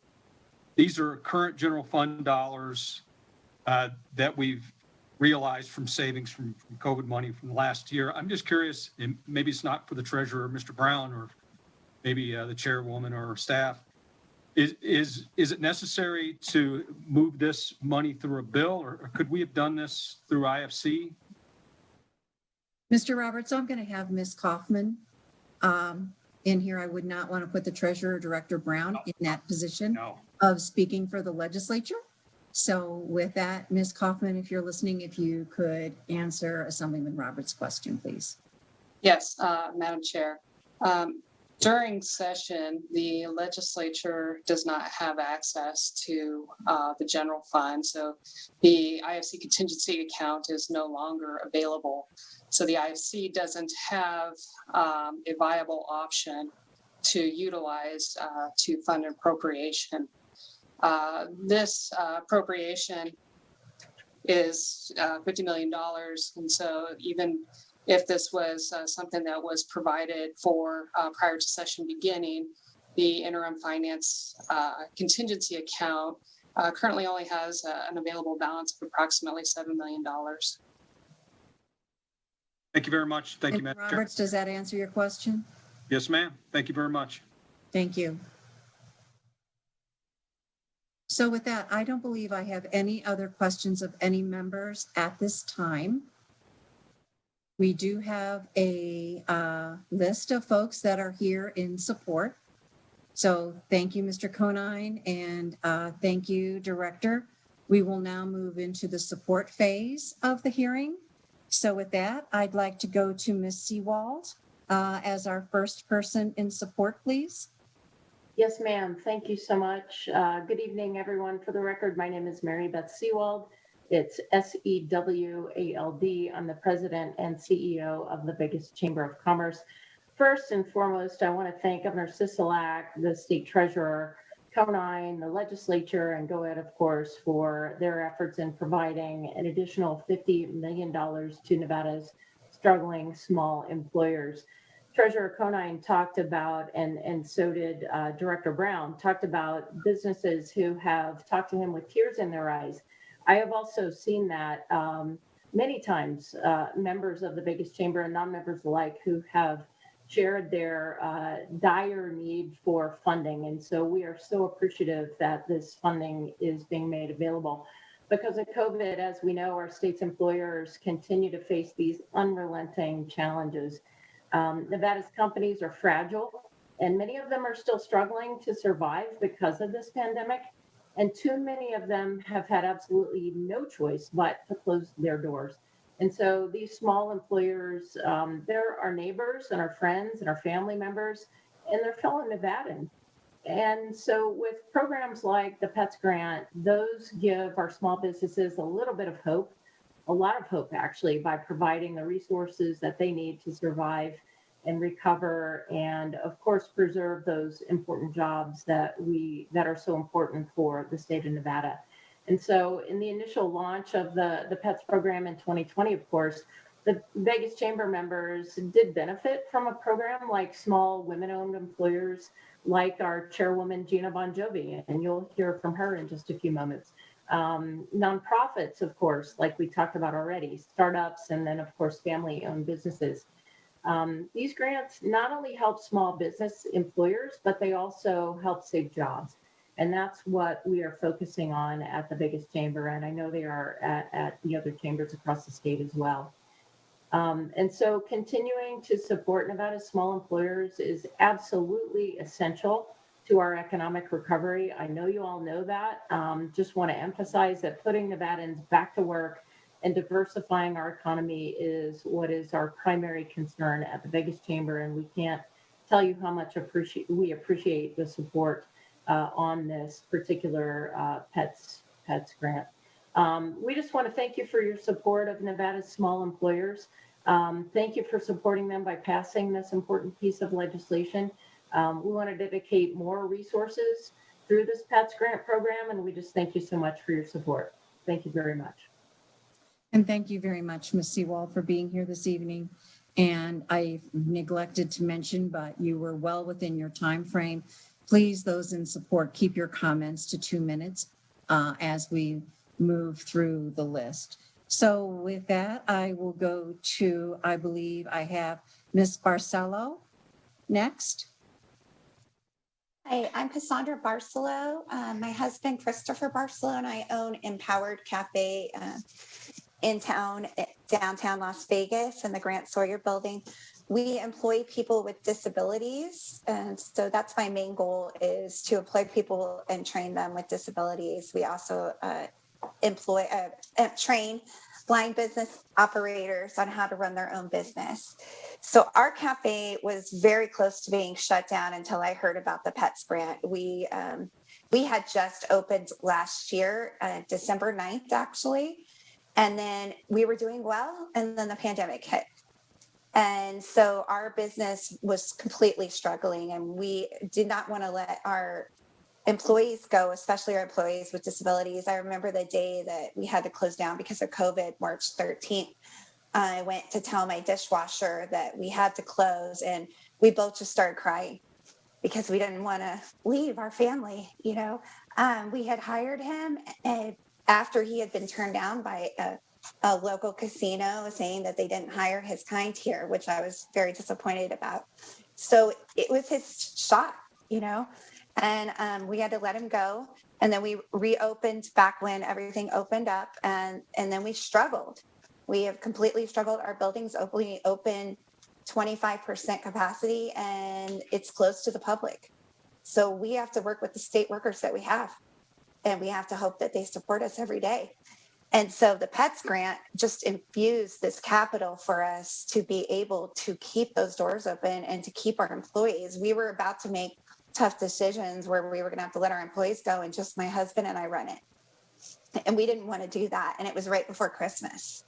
Speaker 12: these are current general fund dollars that we've realized from savings from COVID money from last year. I'm just curious, and maybe it's not for the treasurer, Mr. Brown, or maybe the chairwoman or staff. Is it necessary to move this money through a bill, or could we have done this through IFC?
Speaker 1: Mr. Roberts, I'm going to have Ms. Kaufman in here. I would not want to put the Treasurer, Director Brown, in that position of speaking for the legislature. So with that, Ms. Kaufman, if you're listening, if you could answer Assemblyman Roberts' question, please.
Speaker 13: Yes, Madam Chair. During session, the legislature does not have access to the general fund. So the IFC contingency account is no longer available. So the IFC doesn't have a viable option to utilize to fund an appropriation. This appropriation is $50 million. And so even if this was something that was provided for prior to session beginning, the interim finance contingency account currently only has an available balance of approximately $7 million.
Speaker 12: Thank you very much. Thank you,
Speaker 1: And
Speaker 12: Madam Chair.
Speaker 1: Roberts, does that answer your question?
Speaker 12: Yes, ma'am. Thank you very much.
Speaker 1: Thank you. So with that, I don't believe I have any other questions of any members at this time. We do have a list of folks that are here in support. So thank you, Mr. Conine, and thank you, Director. We will now move into the support phase of the hearing. So with that, I'd like to go to Ms. Seawald as our first person in support, please.
Speaker 14: Yes, ma'am. Thank you so much. Good evening, everyone. For the record, my name is Mary Beth Seawald. It's S-E-W-A-L-D. I'm the president and CEO of the biggest chamber of commerce. First and foremost, I want to thank Governor Sisolak, the state treasurer, Conine, the legislature, and GoEd, of course, for their efforts in providing an additional $50 million to Nevada's struggling small employers. Treasurer Conine talked about, and so did Director Brown, talked about businesses who have talked to him with tears in their eyes. I have also seen that many times, members of the biggest chamber and non-members alike who have shared their dire need for funding. And so we are so appreciative that this funding is being made available. Because of COVID, as we know, our state's employers continue to face these unrelenting challenges. Nevada's companies are fragile, and many of them are still struggling to survive because of this pandemic. And too many of them have had absolutely no choice but to close their doors. And so these small employers, they're our neighbors and our friends and our family members, and they're fellow Nevadans. And so with programs like the PETS grant, those give our small businesses a little bit of hope, a lot of hope actually, by providing the resources that they need to survive and recover, and of course preserve those important jobs that are so important for the state of Nevada. And so in the initial launch of the PETS program in 2020, of course, the Vegas Chamber members did benefit from a program like small women-owned employers like our chairwoman, Gina Bon Jovi, and you'll hear from her in just a few moments. Nonprofits, of course, like we talked about already, startups, and then, of course, family-owned businesses. These grants not only help small business employers, but they also help save jobs. And that's what we are focusing on at the biggest chamber. And I know they are at the other chambers across the state as well. And so continuing to support Nevada's small employers is absolutely essential to our economic recovery. I know you all know that. Just want to emphasize that putting Nevadans back to work and diversifying our economy is what is our primary concern at the biggest chamber. And we can't tell you how much we appreciate the support on this particular PETS grant. We just want to thank you for your support of Nevada's small employers. Thank you for supporting them by passing this important piece of legislation. We want to dedicate more resources through this PETS grant program, and we just thank you so much for your support. Thank you very much.
Speaker 1: And thank you very much, Ms. Seawald, for being here this evening. And I neglected to mention, but you were well within your time frame. Please, those in support, keep your comments to 2 minutes as we move through the list. So with that, I will go to, I believe I have Ms. Barcelo next.
Speaker 15: Hi, I'm Cassandra Barcelo. My husband, Christopher Barcelo, and I own Empowered Cafe in town, downtown Las Vegas in the Grant Sawyer building. We employ people with disabilities. And so that's my main goal, is to employ people and train them with disabilities. We also train blind business operators on how to run their own business. So our cafe was very close to being shut down until I heard about the PETS grant. We had just opened last year, December 9th, actually. And then we were doing well, and then the pandemic hit. And so our business was completely struggling, and we did not want to let our employees go, especially our employees with disabilities. I remember the day that we had to close down because of COVID, March 13th. I went to tell my dishwasher that we had to close, and we both just started crying because we didn't want to leave our family. We had hired him, and after he had been turned down by a local casino saying that they didn't hire his kind here, which I was very disappointed about. So it was his shot, and we had to let him go. And then we reopened back when everything opened up, and then we struggled. We have completely struggled. Our building's open 25% capacity, and it's closed to the public. So we have to work with the state workers that we have, and we have to hope that they support us every day. And so the PETS grant just infused this capital for us to be able to keep those doors open and to keep our employees. We were about to make tough decisions where we were going to have to let our employees go, and just my husband and I run it. And we didn't want to do that. And it was right before Christmas.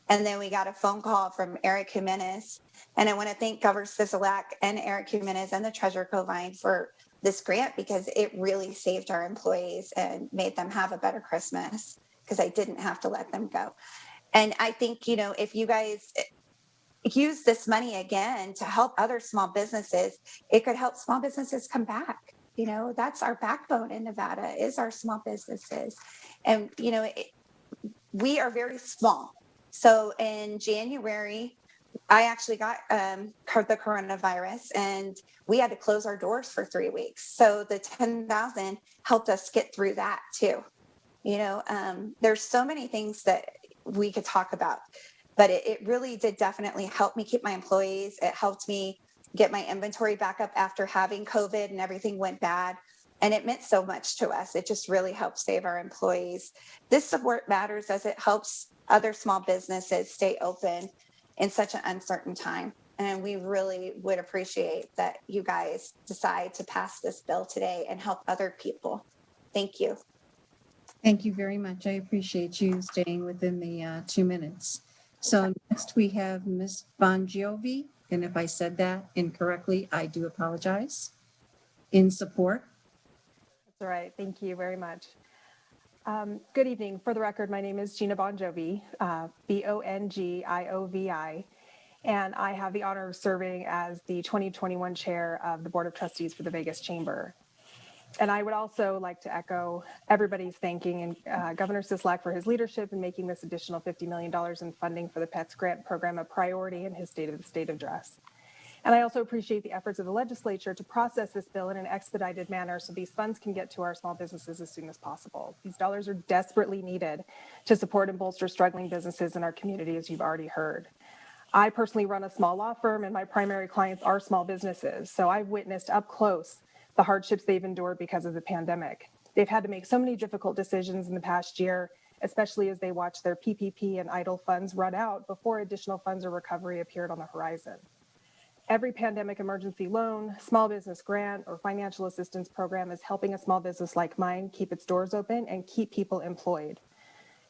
Speaker 15: And then we got a phone call from Eric Jimenez. And I want to thank Governor Sisolak and Eric Jimenez and the Treasurer Covine for this grant, because it really saved our employees and made them have a better Christmas, because I didn't have to let them go. And I think, if you guys use this money again to help other small businesses, it could help small businesses come back. That's our backbone in Nevada, is our small businesses. And, we are very small. So in January, I actually got the coronavirus, and we had to close our doors for 3 weeks. So the 10,000 helped us get through that too. There's so many things that we could talk about, but it really did definitely help me keep my employees. It helped me get my inventory back up after having COVID and everything went bad. And it meant so much to us. It just really helped save our employees. This support matters as it helps other small businesses stay open in such an uncertain time. And we really would appreciate that you guys decide to pass this bill today and help other people. Thank you.
Speaker 1: Thank you very much. I appreciate you staying within the 2 minutes. So next we have Ms. Bongiovi, and if I said that incorrectly, I do apologize. In support.
Speaker 16: That's all right. Thank you very much. Good evening. For the record, my name is Gina Bongiovi, Bongiovi, and I have the honor of serving as the 2021 chair of the Board of Trustees for the Vegas Chamber. And I would also like to echo everybody's thanking Governor Sisolak for his leadership in making this additional $50 million in funding for the PETS grant program a priority in his State of the State address. And I also appreciate the efforts of the legislature to process this bill in an expedited manner so these funds can get to our small businesses as soon as possible. These dollars are desperately needed to support and bolster struggling businesses in our community, as you've already heard. I personally run a small law firm, and my primary clients are small businesses. So I've witnessed up close the hardships they've endured because of the pandemic. They've had to make so many difficult decisions in the past year, especially as they watch their PPP and EIDL funds run out before additional funds or recovery appeared on the horizon. Every pandemic emergency loan, small business grant, or financial assistance program is helping a small business like mine keep its doors open and keep people employed.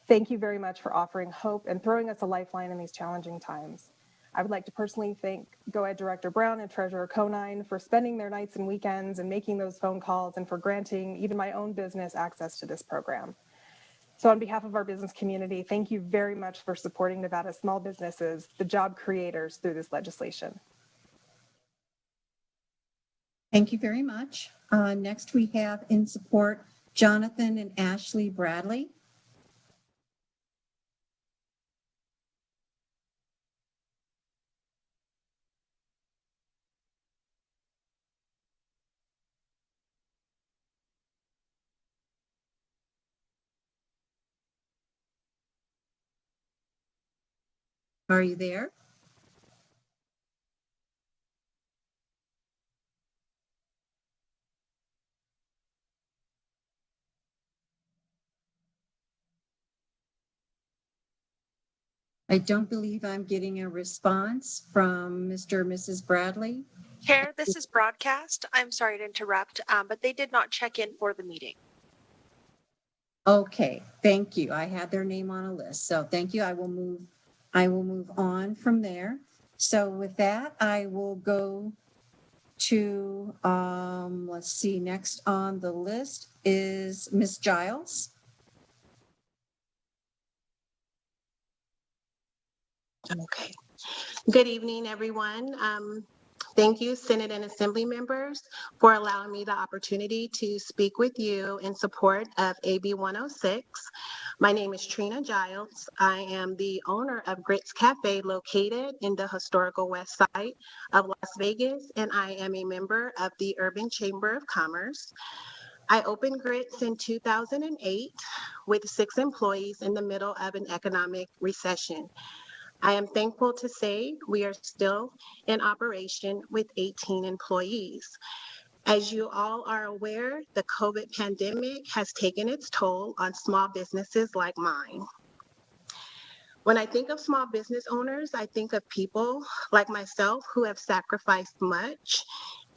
Speaker 16: Thank you very much for offering hope and throwing us a lifeline in these challenging times. I would like to personally thank GOED Director Brown and Treasurer Conine for spending their nights and weekends and making those phone calls, and for granting even my own business access to this program. So on behalf of our business community, thank you very much for supporting Nevada's small businesses, the job creators, through this legislation.
Speaker 1: Thank you very much. Next we have in support Jonathan and Ashley Bradley. Are you there? I don't believe I'm getting a response from Mr. or Mrs. Bradley.
Speaker 2: Chair, this is broadcast. I'm sorry to interrupt, but they did not check in for the meeting.
Speaker 1: Okay, thank you. I had their name on a list. So thank you. I will move on from there. So with that, I will go to, let's see, next on the list is Ms. Giles.
Speaker 17: Okay. Good evening, everyone. Thank you, Senate and Assembly members, for allowing me the opportunity to speak with you in support of AB 106. My name is Trina Giles. I am the owner of Grits Cafe located in the historical west side of Las Vegas, and I am a member of the Urban Chamber of Commerce. I opened Grits in 2008 with 6 employees in the middle of an economic recession. I am thankful to say we are still in operation with 18 employees. As you all are aware, the COVID pandemic has taken its toll on small businesses like mine. When I think of small business owners, I think of people like myself who have sacrificed much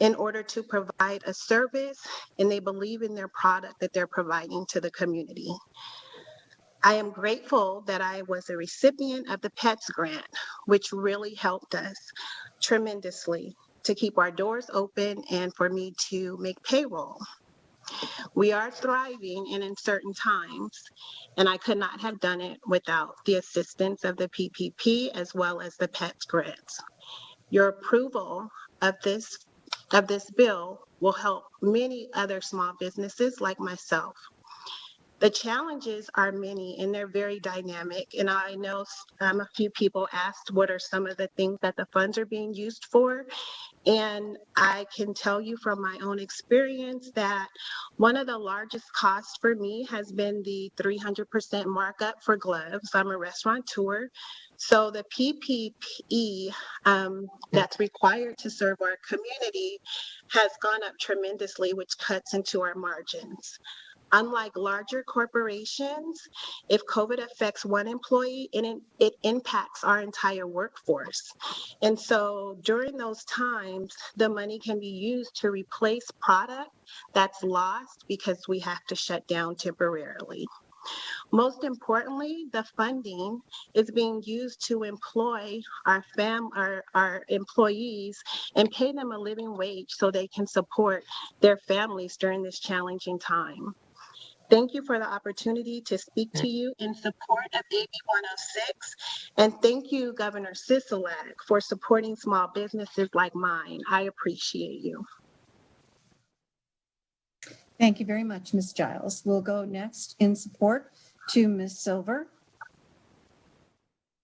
Speaker 17: in order to provide a service, and they believe in their product that they're providing to the community. I am grateful that I was a recipient of the PETS grant, which really helped us tremendously to keep our doors open and for me to make payroll. We are thriving in uncertain times, and I could not have done it without the assistance of the PPP as well as the PETS grants. Your approval of this bill will help many other small businesses like myself. The challenges are many and they're very dynamic. And I know a few people asked what are some of the things that the funds are being used for. And I can tell you from my own experience that one of the largest costs for me has been the 300% markup for gloves. I'm a restaurateur. So the PPE that's required to serve our community has gone up tremendously, which cuts into our margins. Unlike larger corporations, if COVID affects one employee, it impacts our entire workforce. And so during those times, the money can be used to replace product that's lost because we have to shut down temporarily. Most importantly, the funding is being used to employ our employees and pay them a living wage so they can support their families during this challenging time. Thank you for the opportunity to speak to you in support of AB 106. And thank you, Governor Sisolak, for supporting small businesses like mine. I appreciate you.
Speaker 1: Thank you very much, Ms. Giles. We'll go next in support to Ms. Silver.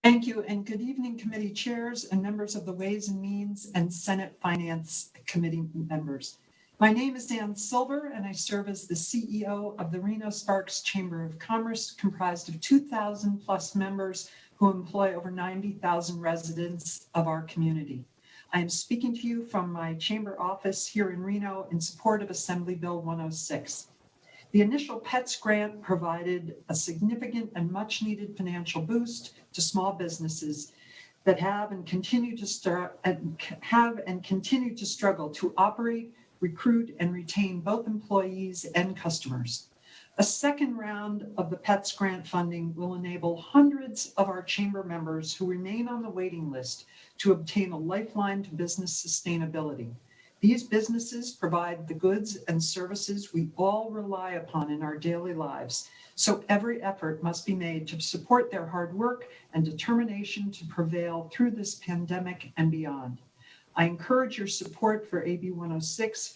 Speaker 18: Thank you, and good evening, committee chairs and members of the Ways and Means and Senate Finance Committee members. My name is Dan Silver, and I serve as the CEO of the Reno Sparks Chamber of Commerce, comprised of 2,000 plus members who employ over 90,000 residents of our community. I am speaking to you from my chamber office here in Reno in support of Assembly Bill 106. The initial PETS grant provided a significant and much needed financial boost to small businesses that have and continue to struggle to operate, recruit, and retain both employees and customers. A second round of the PETS grant funding will enable hundreds of our chamber members who remain on the waiting list to obtain a lifeline to business sustainability. These businesses provide the goods and services we all rely upon in our daily lives, so every effort must be made to support their hard work and determination to prevail through this pandemic and beyond. I encourage your support for AB 106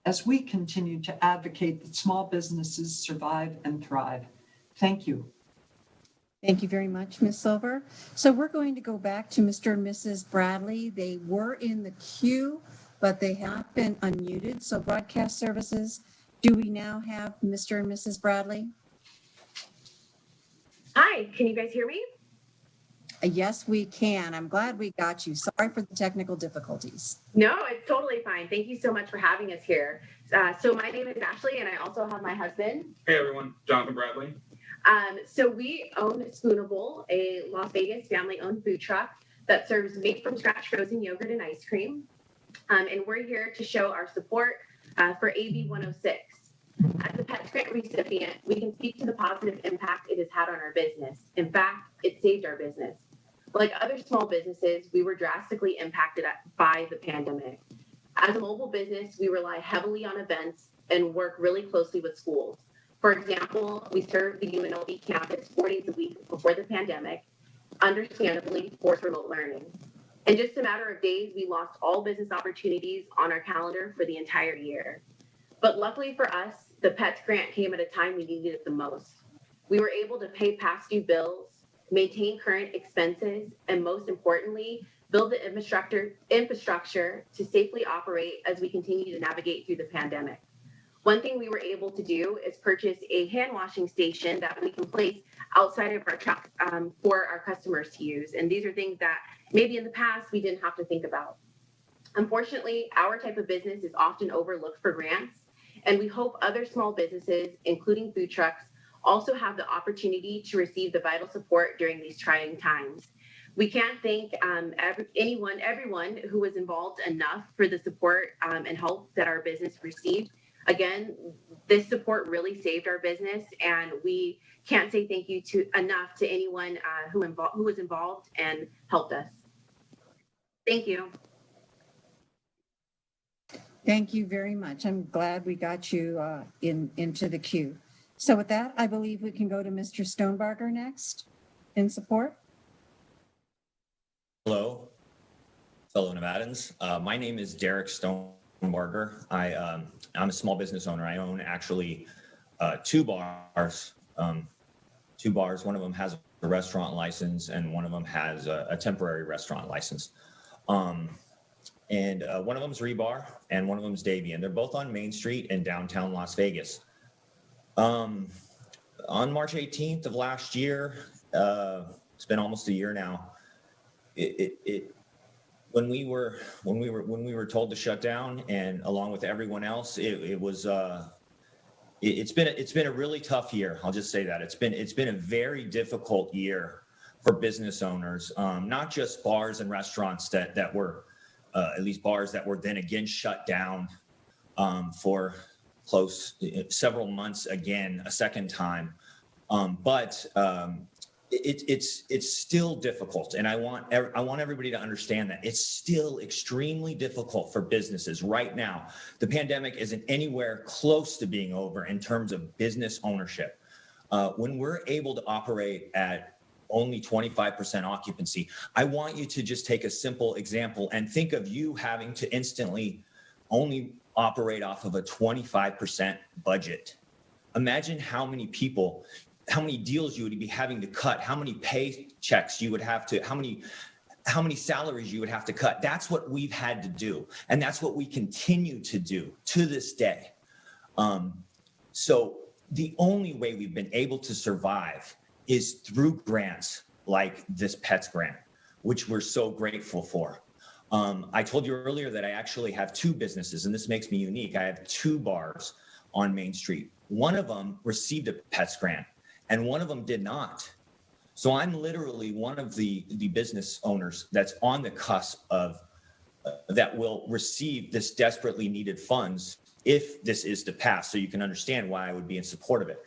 Speaker 18: as we continue to advocate that small businesses survive and thrive. Thank you.
Speaker 1: Thank you very much, Ms. Silver. So we're going to go back to Mr. and Mrs. Bradley. They were in the queue, but they have been unmuted. So broadcast services, do we now have Mr. and Mrs. Bradley?
Speaker 19: Hi, can you guys hear me?
Speaker 1: Yes, we can. I'm glad we got you. Sorry for the technical difficulties.
Speaker 19: No, it's totally fine. Thank you so much for having us here. So my name is Ashley, and I also have my husband.
Speaker 20: Hey everyone, Jonathan Bradley.
Speaker 19: So we own Spoonable, a Las Vegas family-owned food truck that serves made-from-scratch frozen yogurt and ice cream. And we're here to show our support for AB 106. As a PETS grant recipient, we can speak to the positive impact it has had on our business. In fact, it saved our business. Like other small businesses, we were drastically impacted by the pandemic. As a mobile business, we rely heavily on events and work really closely with schools. For example, we served the UNLV campus 4 days a week before the pandemic, understandably forced remote learning. In just a matter of days, we lost all business opportunities on our calendar for the entire year. But luckily for us, the PETS grant came at a time we needed it the most. We were able to pay past due bills, maintain current expenses, and most importantly, build the infrastructure to safely operate as we continue to navigate through the pandemic. One thing we were able to do is purchase a hand washing station that we can place outside of our truck for our customers to use. And these are things that maybe in the past we didn't have to think about. Unfortunately, our type of business is often overlooked for grants, and we hope other small businesses, including food trucks, also have the opportunity to receive the vital support during these trying times. We can't thank everyone who was involved enough for the support and help that our business received. Again, this support really saved our business, and we can't say thank you enough to anyone who was involved and helped us. Thank you.
Speaker 1: Thank you very much. I'm glad we got you into the queue. So with that, I believe we can go to Mr. Stonebarger next in support.
Speaker 21: Hello, fellow Nevadans. My name is Derek Stonebarger. I'm a small business owner. I own actually two bars. One of them has a restaurant license, and one of them has a temporary restaurant license. And one of them's Rebar, and one of them's Davy, and they're both on Main Street in downtown Las Vegas. On March 18th of last year, it's been almost a year now. When we were told to shut down, and along with everyone else, it's been a really tough year. I'll just say that it's been a very difficult year for business owners, not just bars and restaurants that were at least bars that were then again shut down for several months again, a second time. But it's still difficult, and I want everybody to understand that it's still extremely difficult for businesses right now. The pandemic isn't anywhere close to being over in terms of business ownership. When we're able to operate at only 25% occupancy, I want you to just take a simple example and think of you having to instantly only operate off of a 25% budget. Imagine how many people, how many deals you would be having to cut, how many paychecks you would have to, how many salaries you would have to cut. That's what we've had to do. And that's what we continue to do to this day. So the only way we've been able to survive is through grants like this PETS grant, which we're so grateful for. I told you earlier that I actually have two businesses, and this makes me unique. I have two bars on Main Street. One of them received a PETS grant, and one of them did not. So I'm literally one of the business owners that's on the cusp of that will receive this desperately needed funds if this is to pass. So you can understand why I would be in support of it.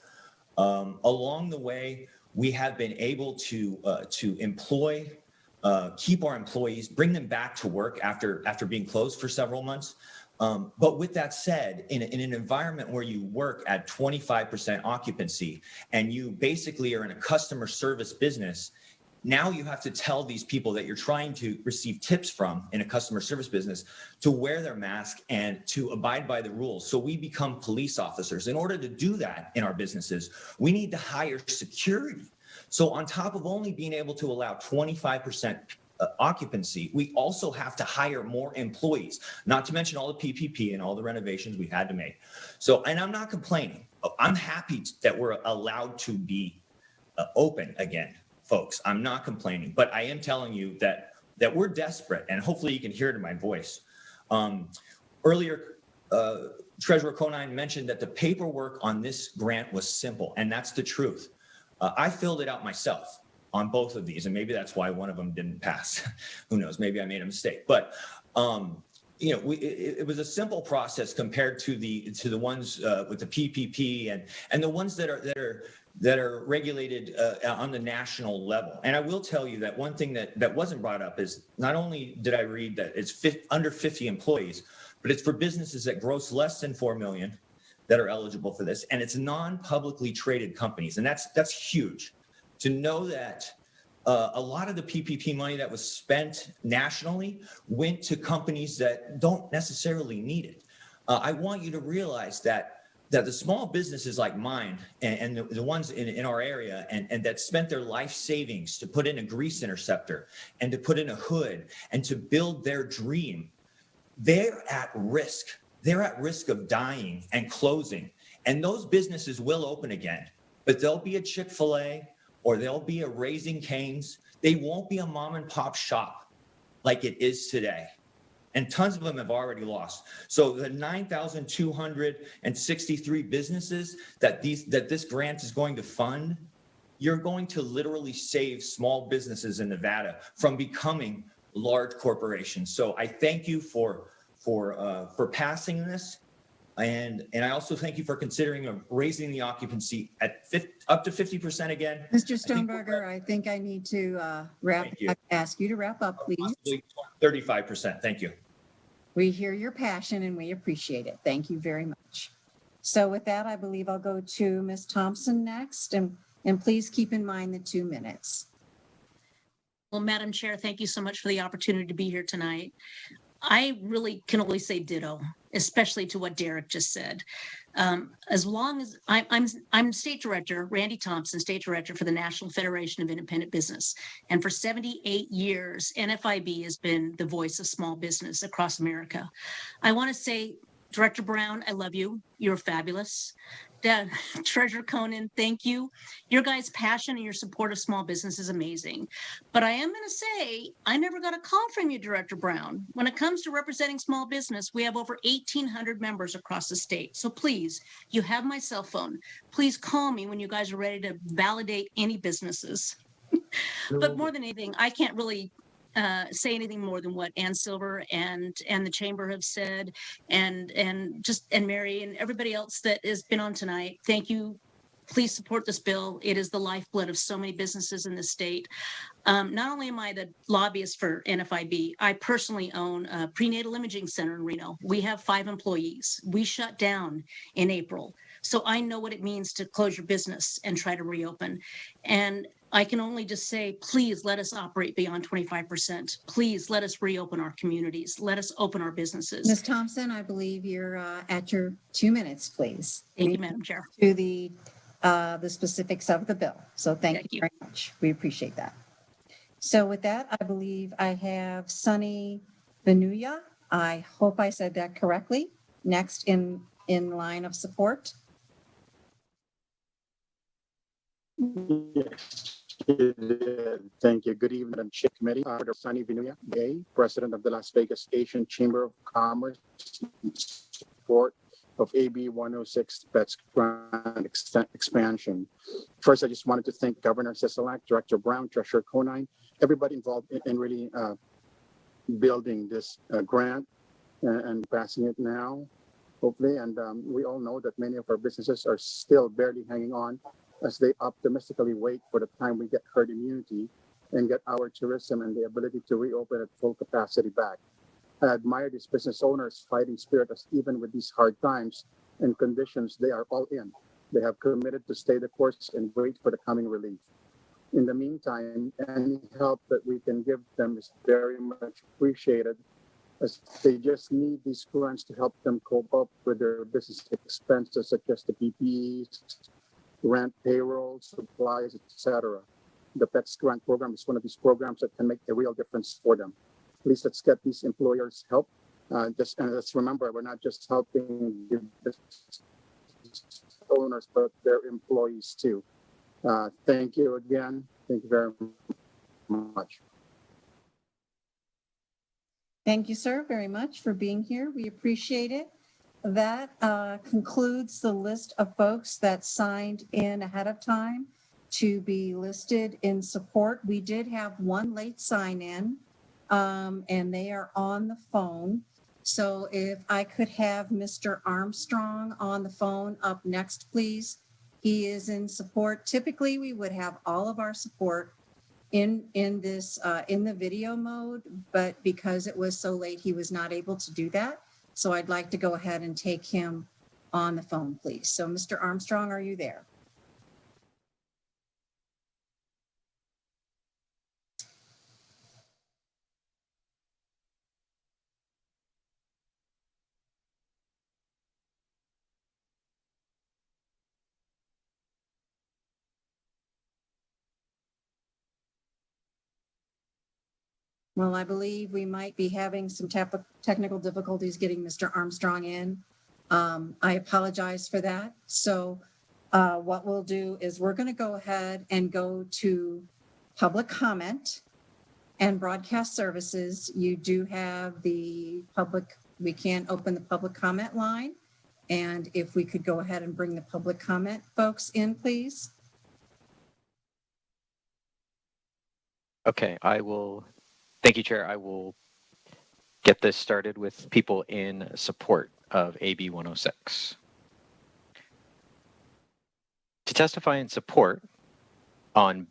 Speaker 21: Along the way, we have been able to employ, keep our employees, bring them back to work after being closed for several months. But with that said, in an environment where you work at 25% occupancy and you basically are in a customer service business, now you have to tell these people that you're trying to receive tips from in a customer service business to wear their mask and to abide by the rules. So we become police officers. In order to do that in our businesses, we need to hire security. So on top of only being able to allow 25% occupancy, we also have to hire more employees, not to mention all the PPP and all the renovations we had to make. So, and I'm not complaining. I'm happy that we're allowed to be open again, folks. I'm not complaining, but I am telling you that we're desperate, and hopefully you can hear it in my voice. Earlier, Treasurer Conine mentioned that the paperwork on this grant was simple, and that's the truth. I filled it out myself on both of these, and maybe that's why one of them didn't pass. Who knows? Maybe I made a mistake. But it was a simple process compared to the ones with the PPP and the ones that are regulated on the national level. And I will tell you that one thing that wasn't brought up is not only did I read that it's under 50 employees, but it's for businesses that gross less than 4 million that are eligible for this. And it's non-publicly traded companies. And that's huge to know that a lot of the PPP money that was spent nationally went to companies that don't necessarily need it. I want you to realize that the small businesses like mine and the ones in our area and that spent their life savings to put in a grease interceptor and to put in a hood and to build their dream, they're at risk. They're at risk of dying and closing. And those businesses will open again, but there'll be a Chick-fil-A or there'll be a Raising Cane's. They won't be a mom and pop shop like it is today. And tons of them have already lost. So the 9,263 businesses that this grant is going to fund, you're going to literally save small businesses in Nevada from becoming large corporations. So I thank you for passing this, and I also thank you for considering raising the occupancy at up to 50% again.
Speaker 1: Mr. Stoneberger, I think I need to ask you to wrap up, please.
Speaker 21: Possibly 35%. Thank you.
Speaker 1: We hear your passion and we appreciate it. Thank you very much. So with that, I believe I'll go to Ms. Thompson next, and please keep in mind the 2 minutes.
Speaker 4: Well, Madam Chair, thank you so much for the opportunity to be here tonight. I really can only say ditto, especially to what Derek just said. As long as I'm state director, Randy Thompson, state director for the National Federation of Independent Business. And for 78 years, NFIB has been the voice of small business across America. I want to say, Director Brown, I love you. You're fabulous. Treasurer Conan, thank you. Your guys' passion and your support of small business is amazing. But I am going to say, I never got a call from you, Director Brown. When it comes to representing small business, we have over 1,800 members across the state. So please, you have my cell phone. Please call me when you guys are ready to validate any businesses. But more than anything, I can't really say anything more than what Ann Silver and the chamber have said, and Mary and everybody else that has been on tonight. Thank you. Please support this bill. It is the lifeblood of so many businesses in the state. Not only am I the lobbyist for NFIB, I personally own a prenatal imaging center in Reno. We have 5 employees. We shut down in April. So I know what it means to close your business and try to reopen. And I can only just say, please let us operate beyond 25%. Please let us reopen our communities. Let us open our businesses.
Speaker 1: Ms. Thompson, I believe you're at your 2 minutes, please.
Speaker 4: Thank you, Madam Chair.
Speaker 1: To the specifics of the bill. So thank you very much. We appreciate that. So with that, I believe I have Sunny Benuya. I hope I said that correctly. Next in line of support.
Speaker 22: Yes, thank you. Good evening, Madam Chair Committee. Sunny Benuya, President of the Las Vegas Asian Chamber of Commerce, in support of AB 106 Pets Grant expansion. First, I just wanted to thank Governor Sisolak, Director Brown, Treasurer Conine, everybody involved in really building this grant and passing it now, hopefully. And we all know that many of our businesses are still barely hanging on as they optimistically wait for the time we get herd immunity and get our tourism and the ability to reopen at full capacity back. I admire these business owners' fighting spirit, as even with these hard times and conditions, they are all in. They have committed to stay the course and wait for the coming relief. In the meantime, any help that we can give them is very much appreciated, as they just need these grants to help them cope up with their business expenses, such as the PPEs, rent, payroll, supplies, etc. The PETS grant program is one of these programs that can make a real difference for them. Please, let's get these employers help. Let's remember, we're not just helping the business owners, but their employees too. Thank you again. Thank you very much.
Speaker 1: Thank you, sir, very much for being here. We appreciate it. That concludes the list of folks that signed in ahead of time to be listed in support. We did have one late sign in, and they are on the phone. So if I could have Mr. Armstrong on the phone up next, please. He is in support. Typically, we would have all of our support in the video mode, but because it was so late, he was not able to do that. So I'd like to go ahead and take him on the phone, please. So Mr. Armstrong, are you there? Well, I believe we might be having some technical difficulties getting Mr. Armstrong in. I apologize for that. So what we'll do is we're going to go ahead and go to public comment and broadcast services. You do have the public, we can open the public comment line. And if we could go ahead and bring the public comment folks in, please.
Speaker 3: Okay, I will. Thank you, Chair. I will get this started with people in support of AB 106. To testify in support on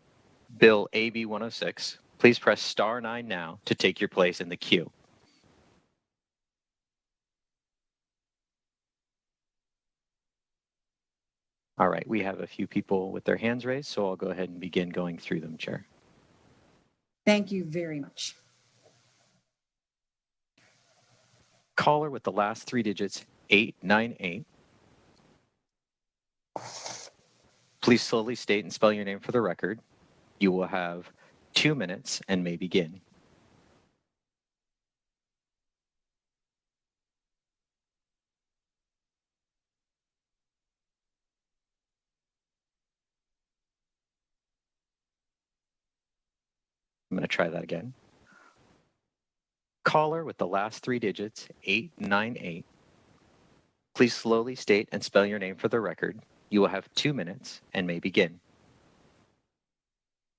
Speaker 3: Bill AB 106, please press *9 now to take your place in the queue. All right, we have a few people with their hands raised, so I'll go ahead and begin going through them, Chair.
Speaker 1: Thank you very much.
Speaker 3: Caller with the last 3 digits, 898. Please slowly state and spell your name for the record. You will have 2 minutes and may begin. I'm going to try that again. Caller with the last 3 digits, 898. Please slowly state and spell your name for the record. You will have 2 minutes and may begin.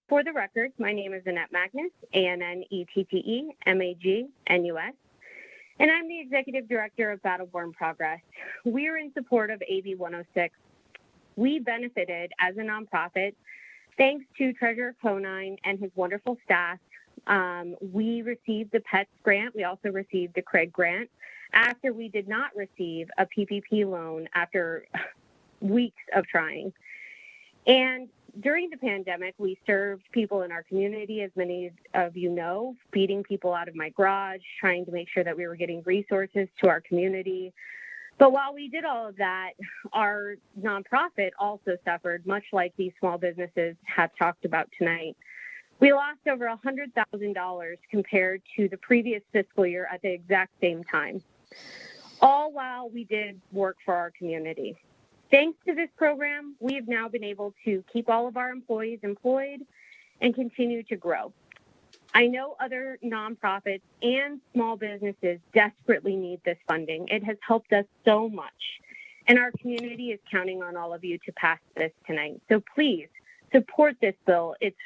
Speaker 8: For the record, my name is Annette Magnus, ANNETTEMAGNUS, and I'm the Executive Director of Battleborn Progress. We are in support of AB 106. We benefited as a nonprofit thanks to Treasurer Conine and his wonderful staff. We received the PETS grant. We also received the Craig grant after we did not receive a PPP loan after weeks of trying. And during the pandemic, we served people in our community, as many of you know, feeding people out of my garage, trying to make sure that we were getting resources to our community. But while we did all of that, our nonprofit also suffered, much like these small businesses have talked about tonight. We lost over $100,000 compared to the previous fiscal year at the exact same time, all while we did work for our community. Thanks to this program, we have now been able to keep all of our employees employed and continue to grow. I know other nonprofits and small businesses desperately need this funding. It has helped us so much, and our community is counting on all of you to pass this tonight. So please support this bill. It's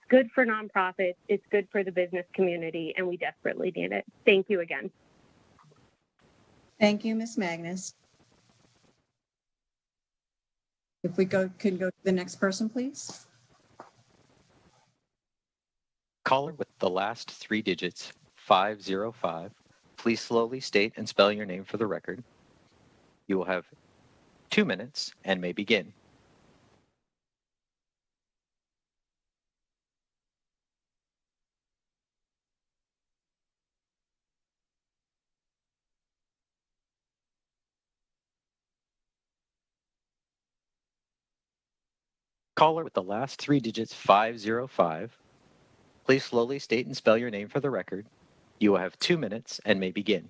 Speaker 8: good for nonprofits, it's good for the business community, and we desperately need it. Thank you again.
Speaker 1: Thank you, Ms. Magnus. If we can go to the next person, please.
Speaker 3: Caller with the last 3 digits, 505. Please slowly state and spell your name for the record. You will have 2 minutes and may begin. Caller with the last 3 digits, 505. Please slowly state and spell your name for the record. You will have 2 minutes and may begin.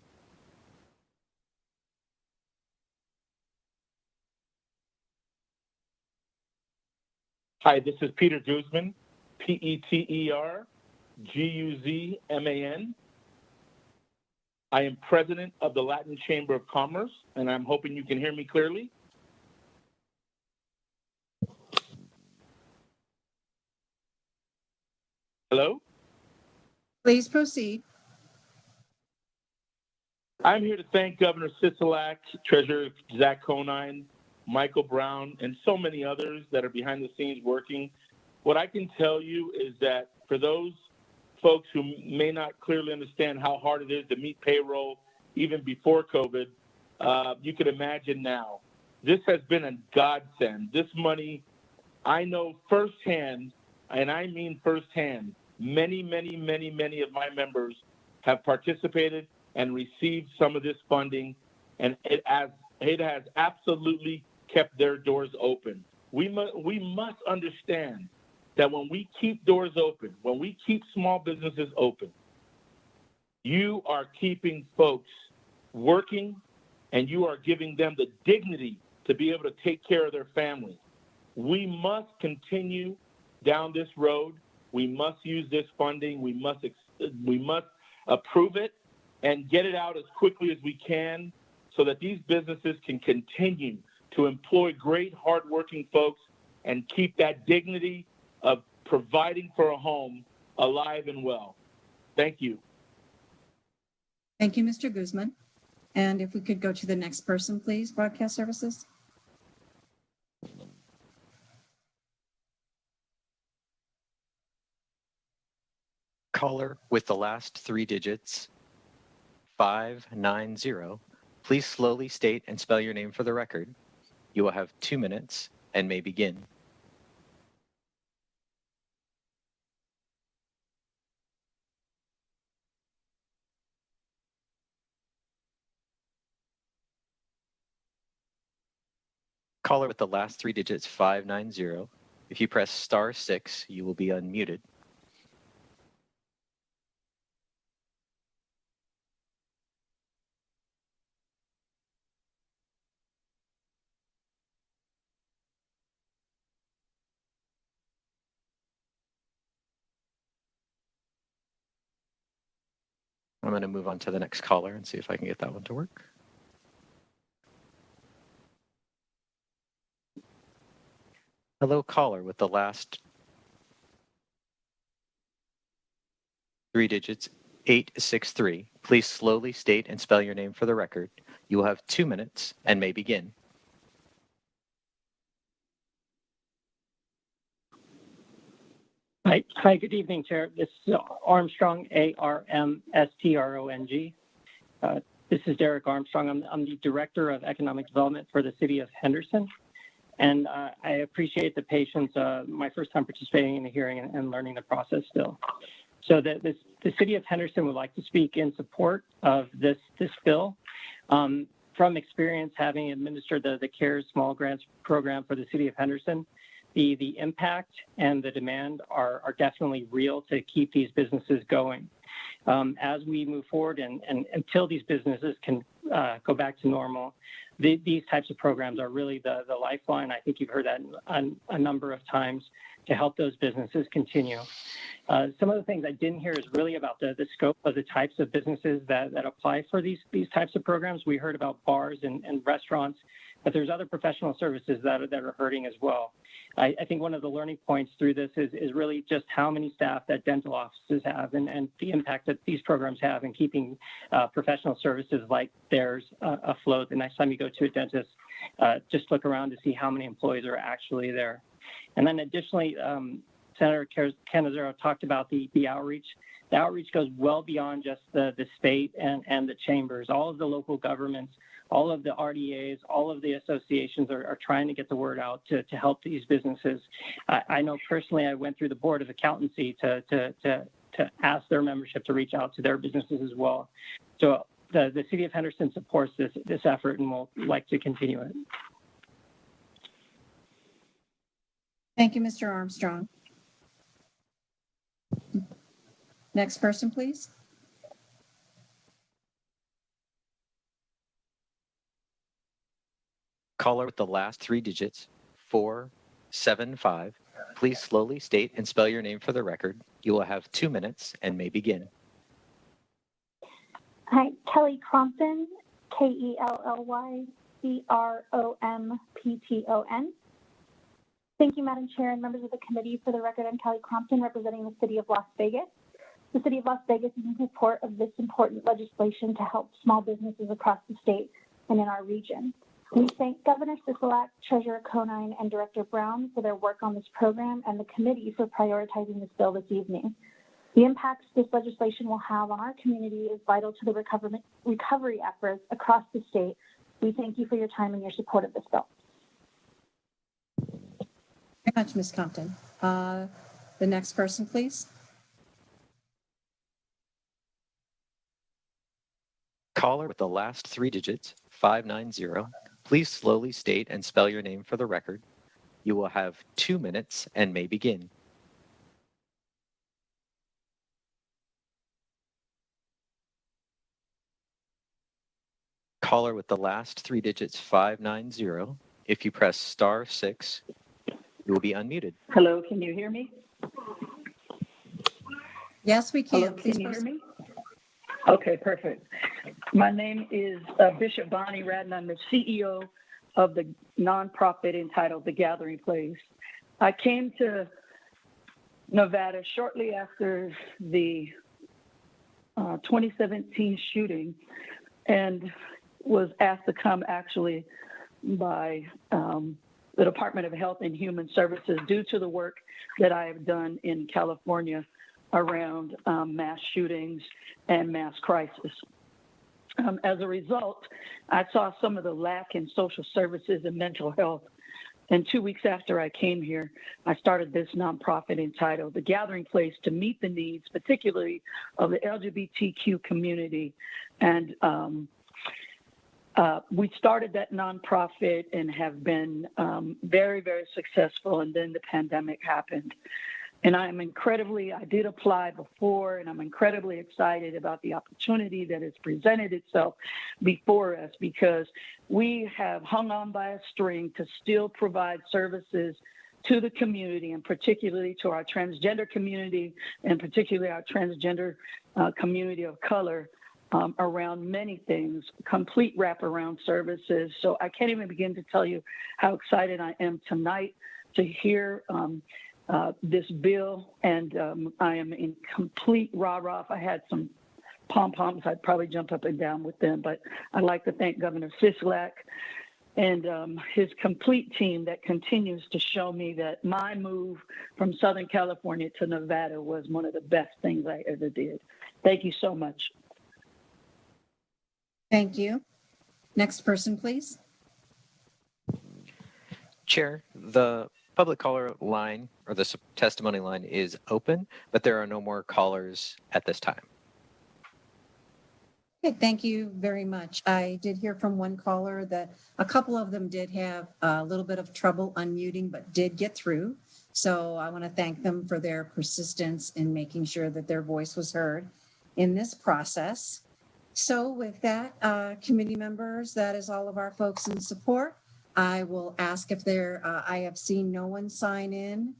Speaker 23: Hi, this is Peter Guzman, PETERGUZMAN. I am president of the Latin Chamber of Commerce, and I'm hoping you can hear me clearly. Hello?
Speaker 1: Please proceed.
Speaker 23: I'm here to thank Governor Sisolak, Treasurer Zach Conine, Michael Brown, and so many others that are behind the scenes working. What I can tell you is that for those folks who may not clearly understand how hard it is to meet payroll even before COVID. You can imagine now. This has been a godsend. This money, I know firsthand, and I mean firsthand, many of my members have participated and received some of this funding, and it has absolutely kept their doors open. We must understand that when we keep doors open, when we keep small businesses open, you are keeping folks working, and you are giving them the dignity to be able to take care of their family. We must continue down this road. We must use this funding. We must approve it and get it out as quickly as we can so that these businesses can continue to employ great, hardworking folks and keep that dignity of providing for a home alive and well. Thank you.
Speaker 1: Thank you, Mr. Guzman. And if we could go to the next person, please, Broadcast Services.
Speaker 3: Caller with the last three digits, 590. Please slowly state and spell your name for the record. You will have 2 minutes and may begin. Caller with the last three digits, 590. If you press *6, you will be unmuted. I'm going to move on to the next caller and see if I can get that one to work. Hello, caller with the last three digits, 863. Please slowly state and spell your name for the record. You will have 2 minutes and may begin.
Speaker 9: Hi, good evening, Chair. This is Armstrong, ARMSTRONG. This is Derek Armstrong. I'm the Director of Economic Development for the City of Henderson. And I appreciate the patience, my first time participating in the hearing and learning the process still. So the City of Henderson would like to speak in support of this bill. From experience having administered the CARES Small Grants Program for the City of Henderson, the impact and the demand are definitely real to keep these businesses going. As we move forward and until these businesses can go back to normal, these types of programs are really the lifeline. I think you've heard that a number of times to help those businesses continue. Some of the things I didn't hear is really about the scope of the types of businesses that apply for these types of programs. We heard about bars and restaurants, but there's other professional services that are hurting as well. I think one of the learning points through this is really just how many staff that dental offices have and the impact that these programs have in keeping professional services like theirs afloat. The next time you go to a dentist, just look around to see how many employees are actually there. And then additionally, Senator Canizero talked about the outreach. The outreach goes well beyond just the state and the chambers. All of the local governments, all of the RDAs, all of the associations are trying to get the word out to help these businesses. I know personally I went through the Board of Accountancy to ask their membership to reach out to their businesses as well. So the City of Henderson supports this effort and will like to continue it.
Speaker 1: Thank you, Mr. Armstrong. Next person, please.
Speaker 3: Caller with the last three digits, 475. Please slowly state and spell your name for the record. You will have 2 minutes and may begin.
Speaker 10: Hi, Kelly Crompton, KELLYCROMPTON. Thank you, Madam Chair and members of the committee. For the record, I'm Kelly Crompton, representing the City of Las Vegas. The City of Las Vegas is in support of this important legislation to help small businesses across the state and in our region. We thank Governor Sisolak, Treasurer Conine, and Director Brown for their work on this program and the committee for prioritizing this bill this evening. The impacts this legislation will have on our community is vital to the recovery efforts across the state. We thank you for your time and your support of this bill.
Speaker 1: Very much, Ms. Compton. The next person, please.
Speaker 3: Caller with the last 3 digits, 590. Please slowly state and spell your name for the record. You will have 2 minutes and may begin. Caller with the last 3 digits, 590. If you press *6, you will be unmuted.
Speaker 6: Hello, can you hear me?
Speaker 1: Yes, we can.
Speaker 6: Hello,
Speaker 1: Please
Speaker 6: can you hear
Speaker 1: proceed.
Speaker 6: me? Okay, perfect. My name is Bishop Bonnie Radden. I'm the CEO of the nonprofit entitled The Gathering Place. I came to Nevada shortly after the 2017 shooting and was asked to come actually by the Department of Health and Human Services due to the work that I have done in California around mass shootings and mass crisis. As a result, I saw some of the lack in social services and mental health. And 2 weeks after I came here, I started this nonprofit entitled The Gathering Place to meet the needs, particularly of the LGBTQ community. And we started that nonprofit and have been very, very successful. And then the pandemic happened. And I did apply before, and I'm incredibly excited about the opportunity that has presented itself before us because we have hung on by a string to still provide services to the community, and particularly to our transgender community, and particularly our transgender community of color around many things, complete wraparound services. So I can't even begin to tell you how excited I am tonight to hear this bill, and I am in complete rah-rah. If I had some pom-poms, I'd probably jump up and down with them, but I'd like to thank Governor Sisolak and his complete team that continues to show me that my move from Southern California to Nevada was one of the best things I ever did. Thank you so much.
Speaker 1: Thank you. Next person, please.
Speaker 3: Chair, the public caller line or the testimony line is open, but there are no more callers at this time.
Speaker 1: Okay, thank you very much. I did hear from one caller that a couple of them did have a little bit of trouble unmuting, but did get through. So I want to thank them for their persistence in making sure that their voice was heard in this process. So with that, committee members, that is all of our folks in support. I will ask if I have seen no one sign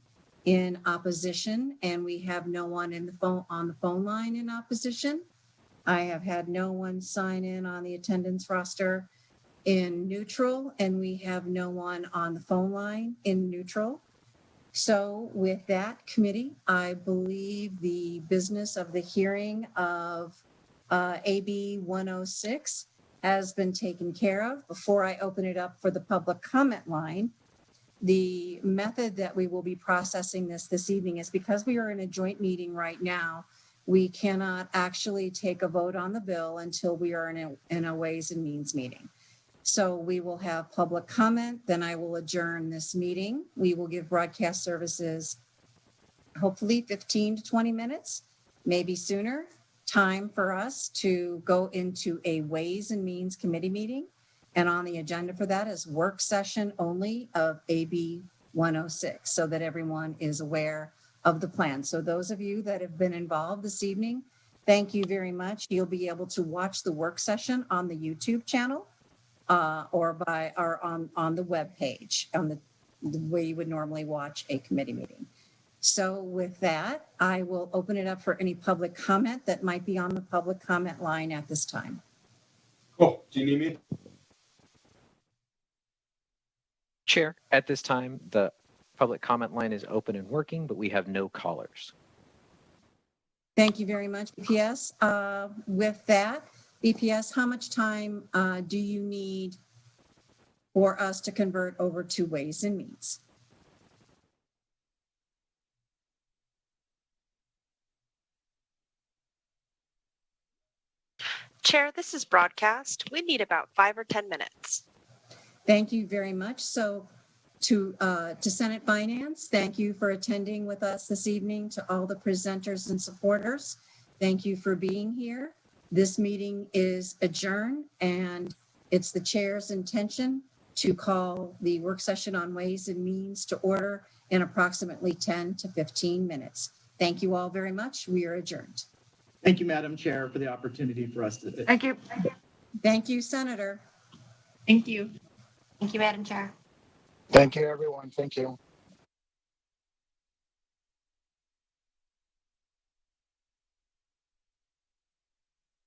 Speaker 1: in opposition, and we have no one on the phone line in opposition. I have had no one sign in on the attendance roster in neutral, and we have no one on the phone line in neutral. So with that, committee, I believe the business of the hearing of AB 106 has been taken care of. Before I open it up for the public comment line, the method that we will be processing this evening is because we are in a joint meeting right now, we cannot actually take a vote on the bill until we are in a Ways and Means meeting. So we will have public comment, then I will adjourn this meeting. We will give broadcast services hopefully 15 to 20 minutes, maybe sooner, time for us to go into a Ways and Means committee meeting. And on the agenda for that is work session only of AB 106, so that everyone is aware of the plan. So those of you that have been involved this evening, thank you very much. You'll be able to watch the work session on the YouTube channel or on the web page, on the way you would normally watch a committee meeting. So with that, I will open it up for any public comment that might be on the public comment line at this time.
Speaker 12: Cool. Do you need me?
Speaker 3: Chair, at this time, the public comment line is open and working, but we have no callers.
Speaker 1: Thank you very much, BPS. With that, BPS, how much time do you need for us to convert over to Ways and Means?
Speaker 2: Chair, this is broadcast. We need about 5 or 10 minutes.
Speaker 1: Thank you very much. So to Senate Finance, thank you for attending with us this evening. To all the presenters and supporters, thank you for being here. This meeting is adjourned, and it's the chair's intention to call the work session on Ways and Means to order in approximately 10 to 15 minutes. Thank you all very much. We are adjourned.
Speaker 5: Thank you, Madam Chair, for the opportunity for us to.
Speaker 1: Thank you. Thank you, Senator.
Speaker 19: Thank you.
Speaker 7: Thank you, Madam Chair.
Speaker 22: Thank you, everyone. Thank you.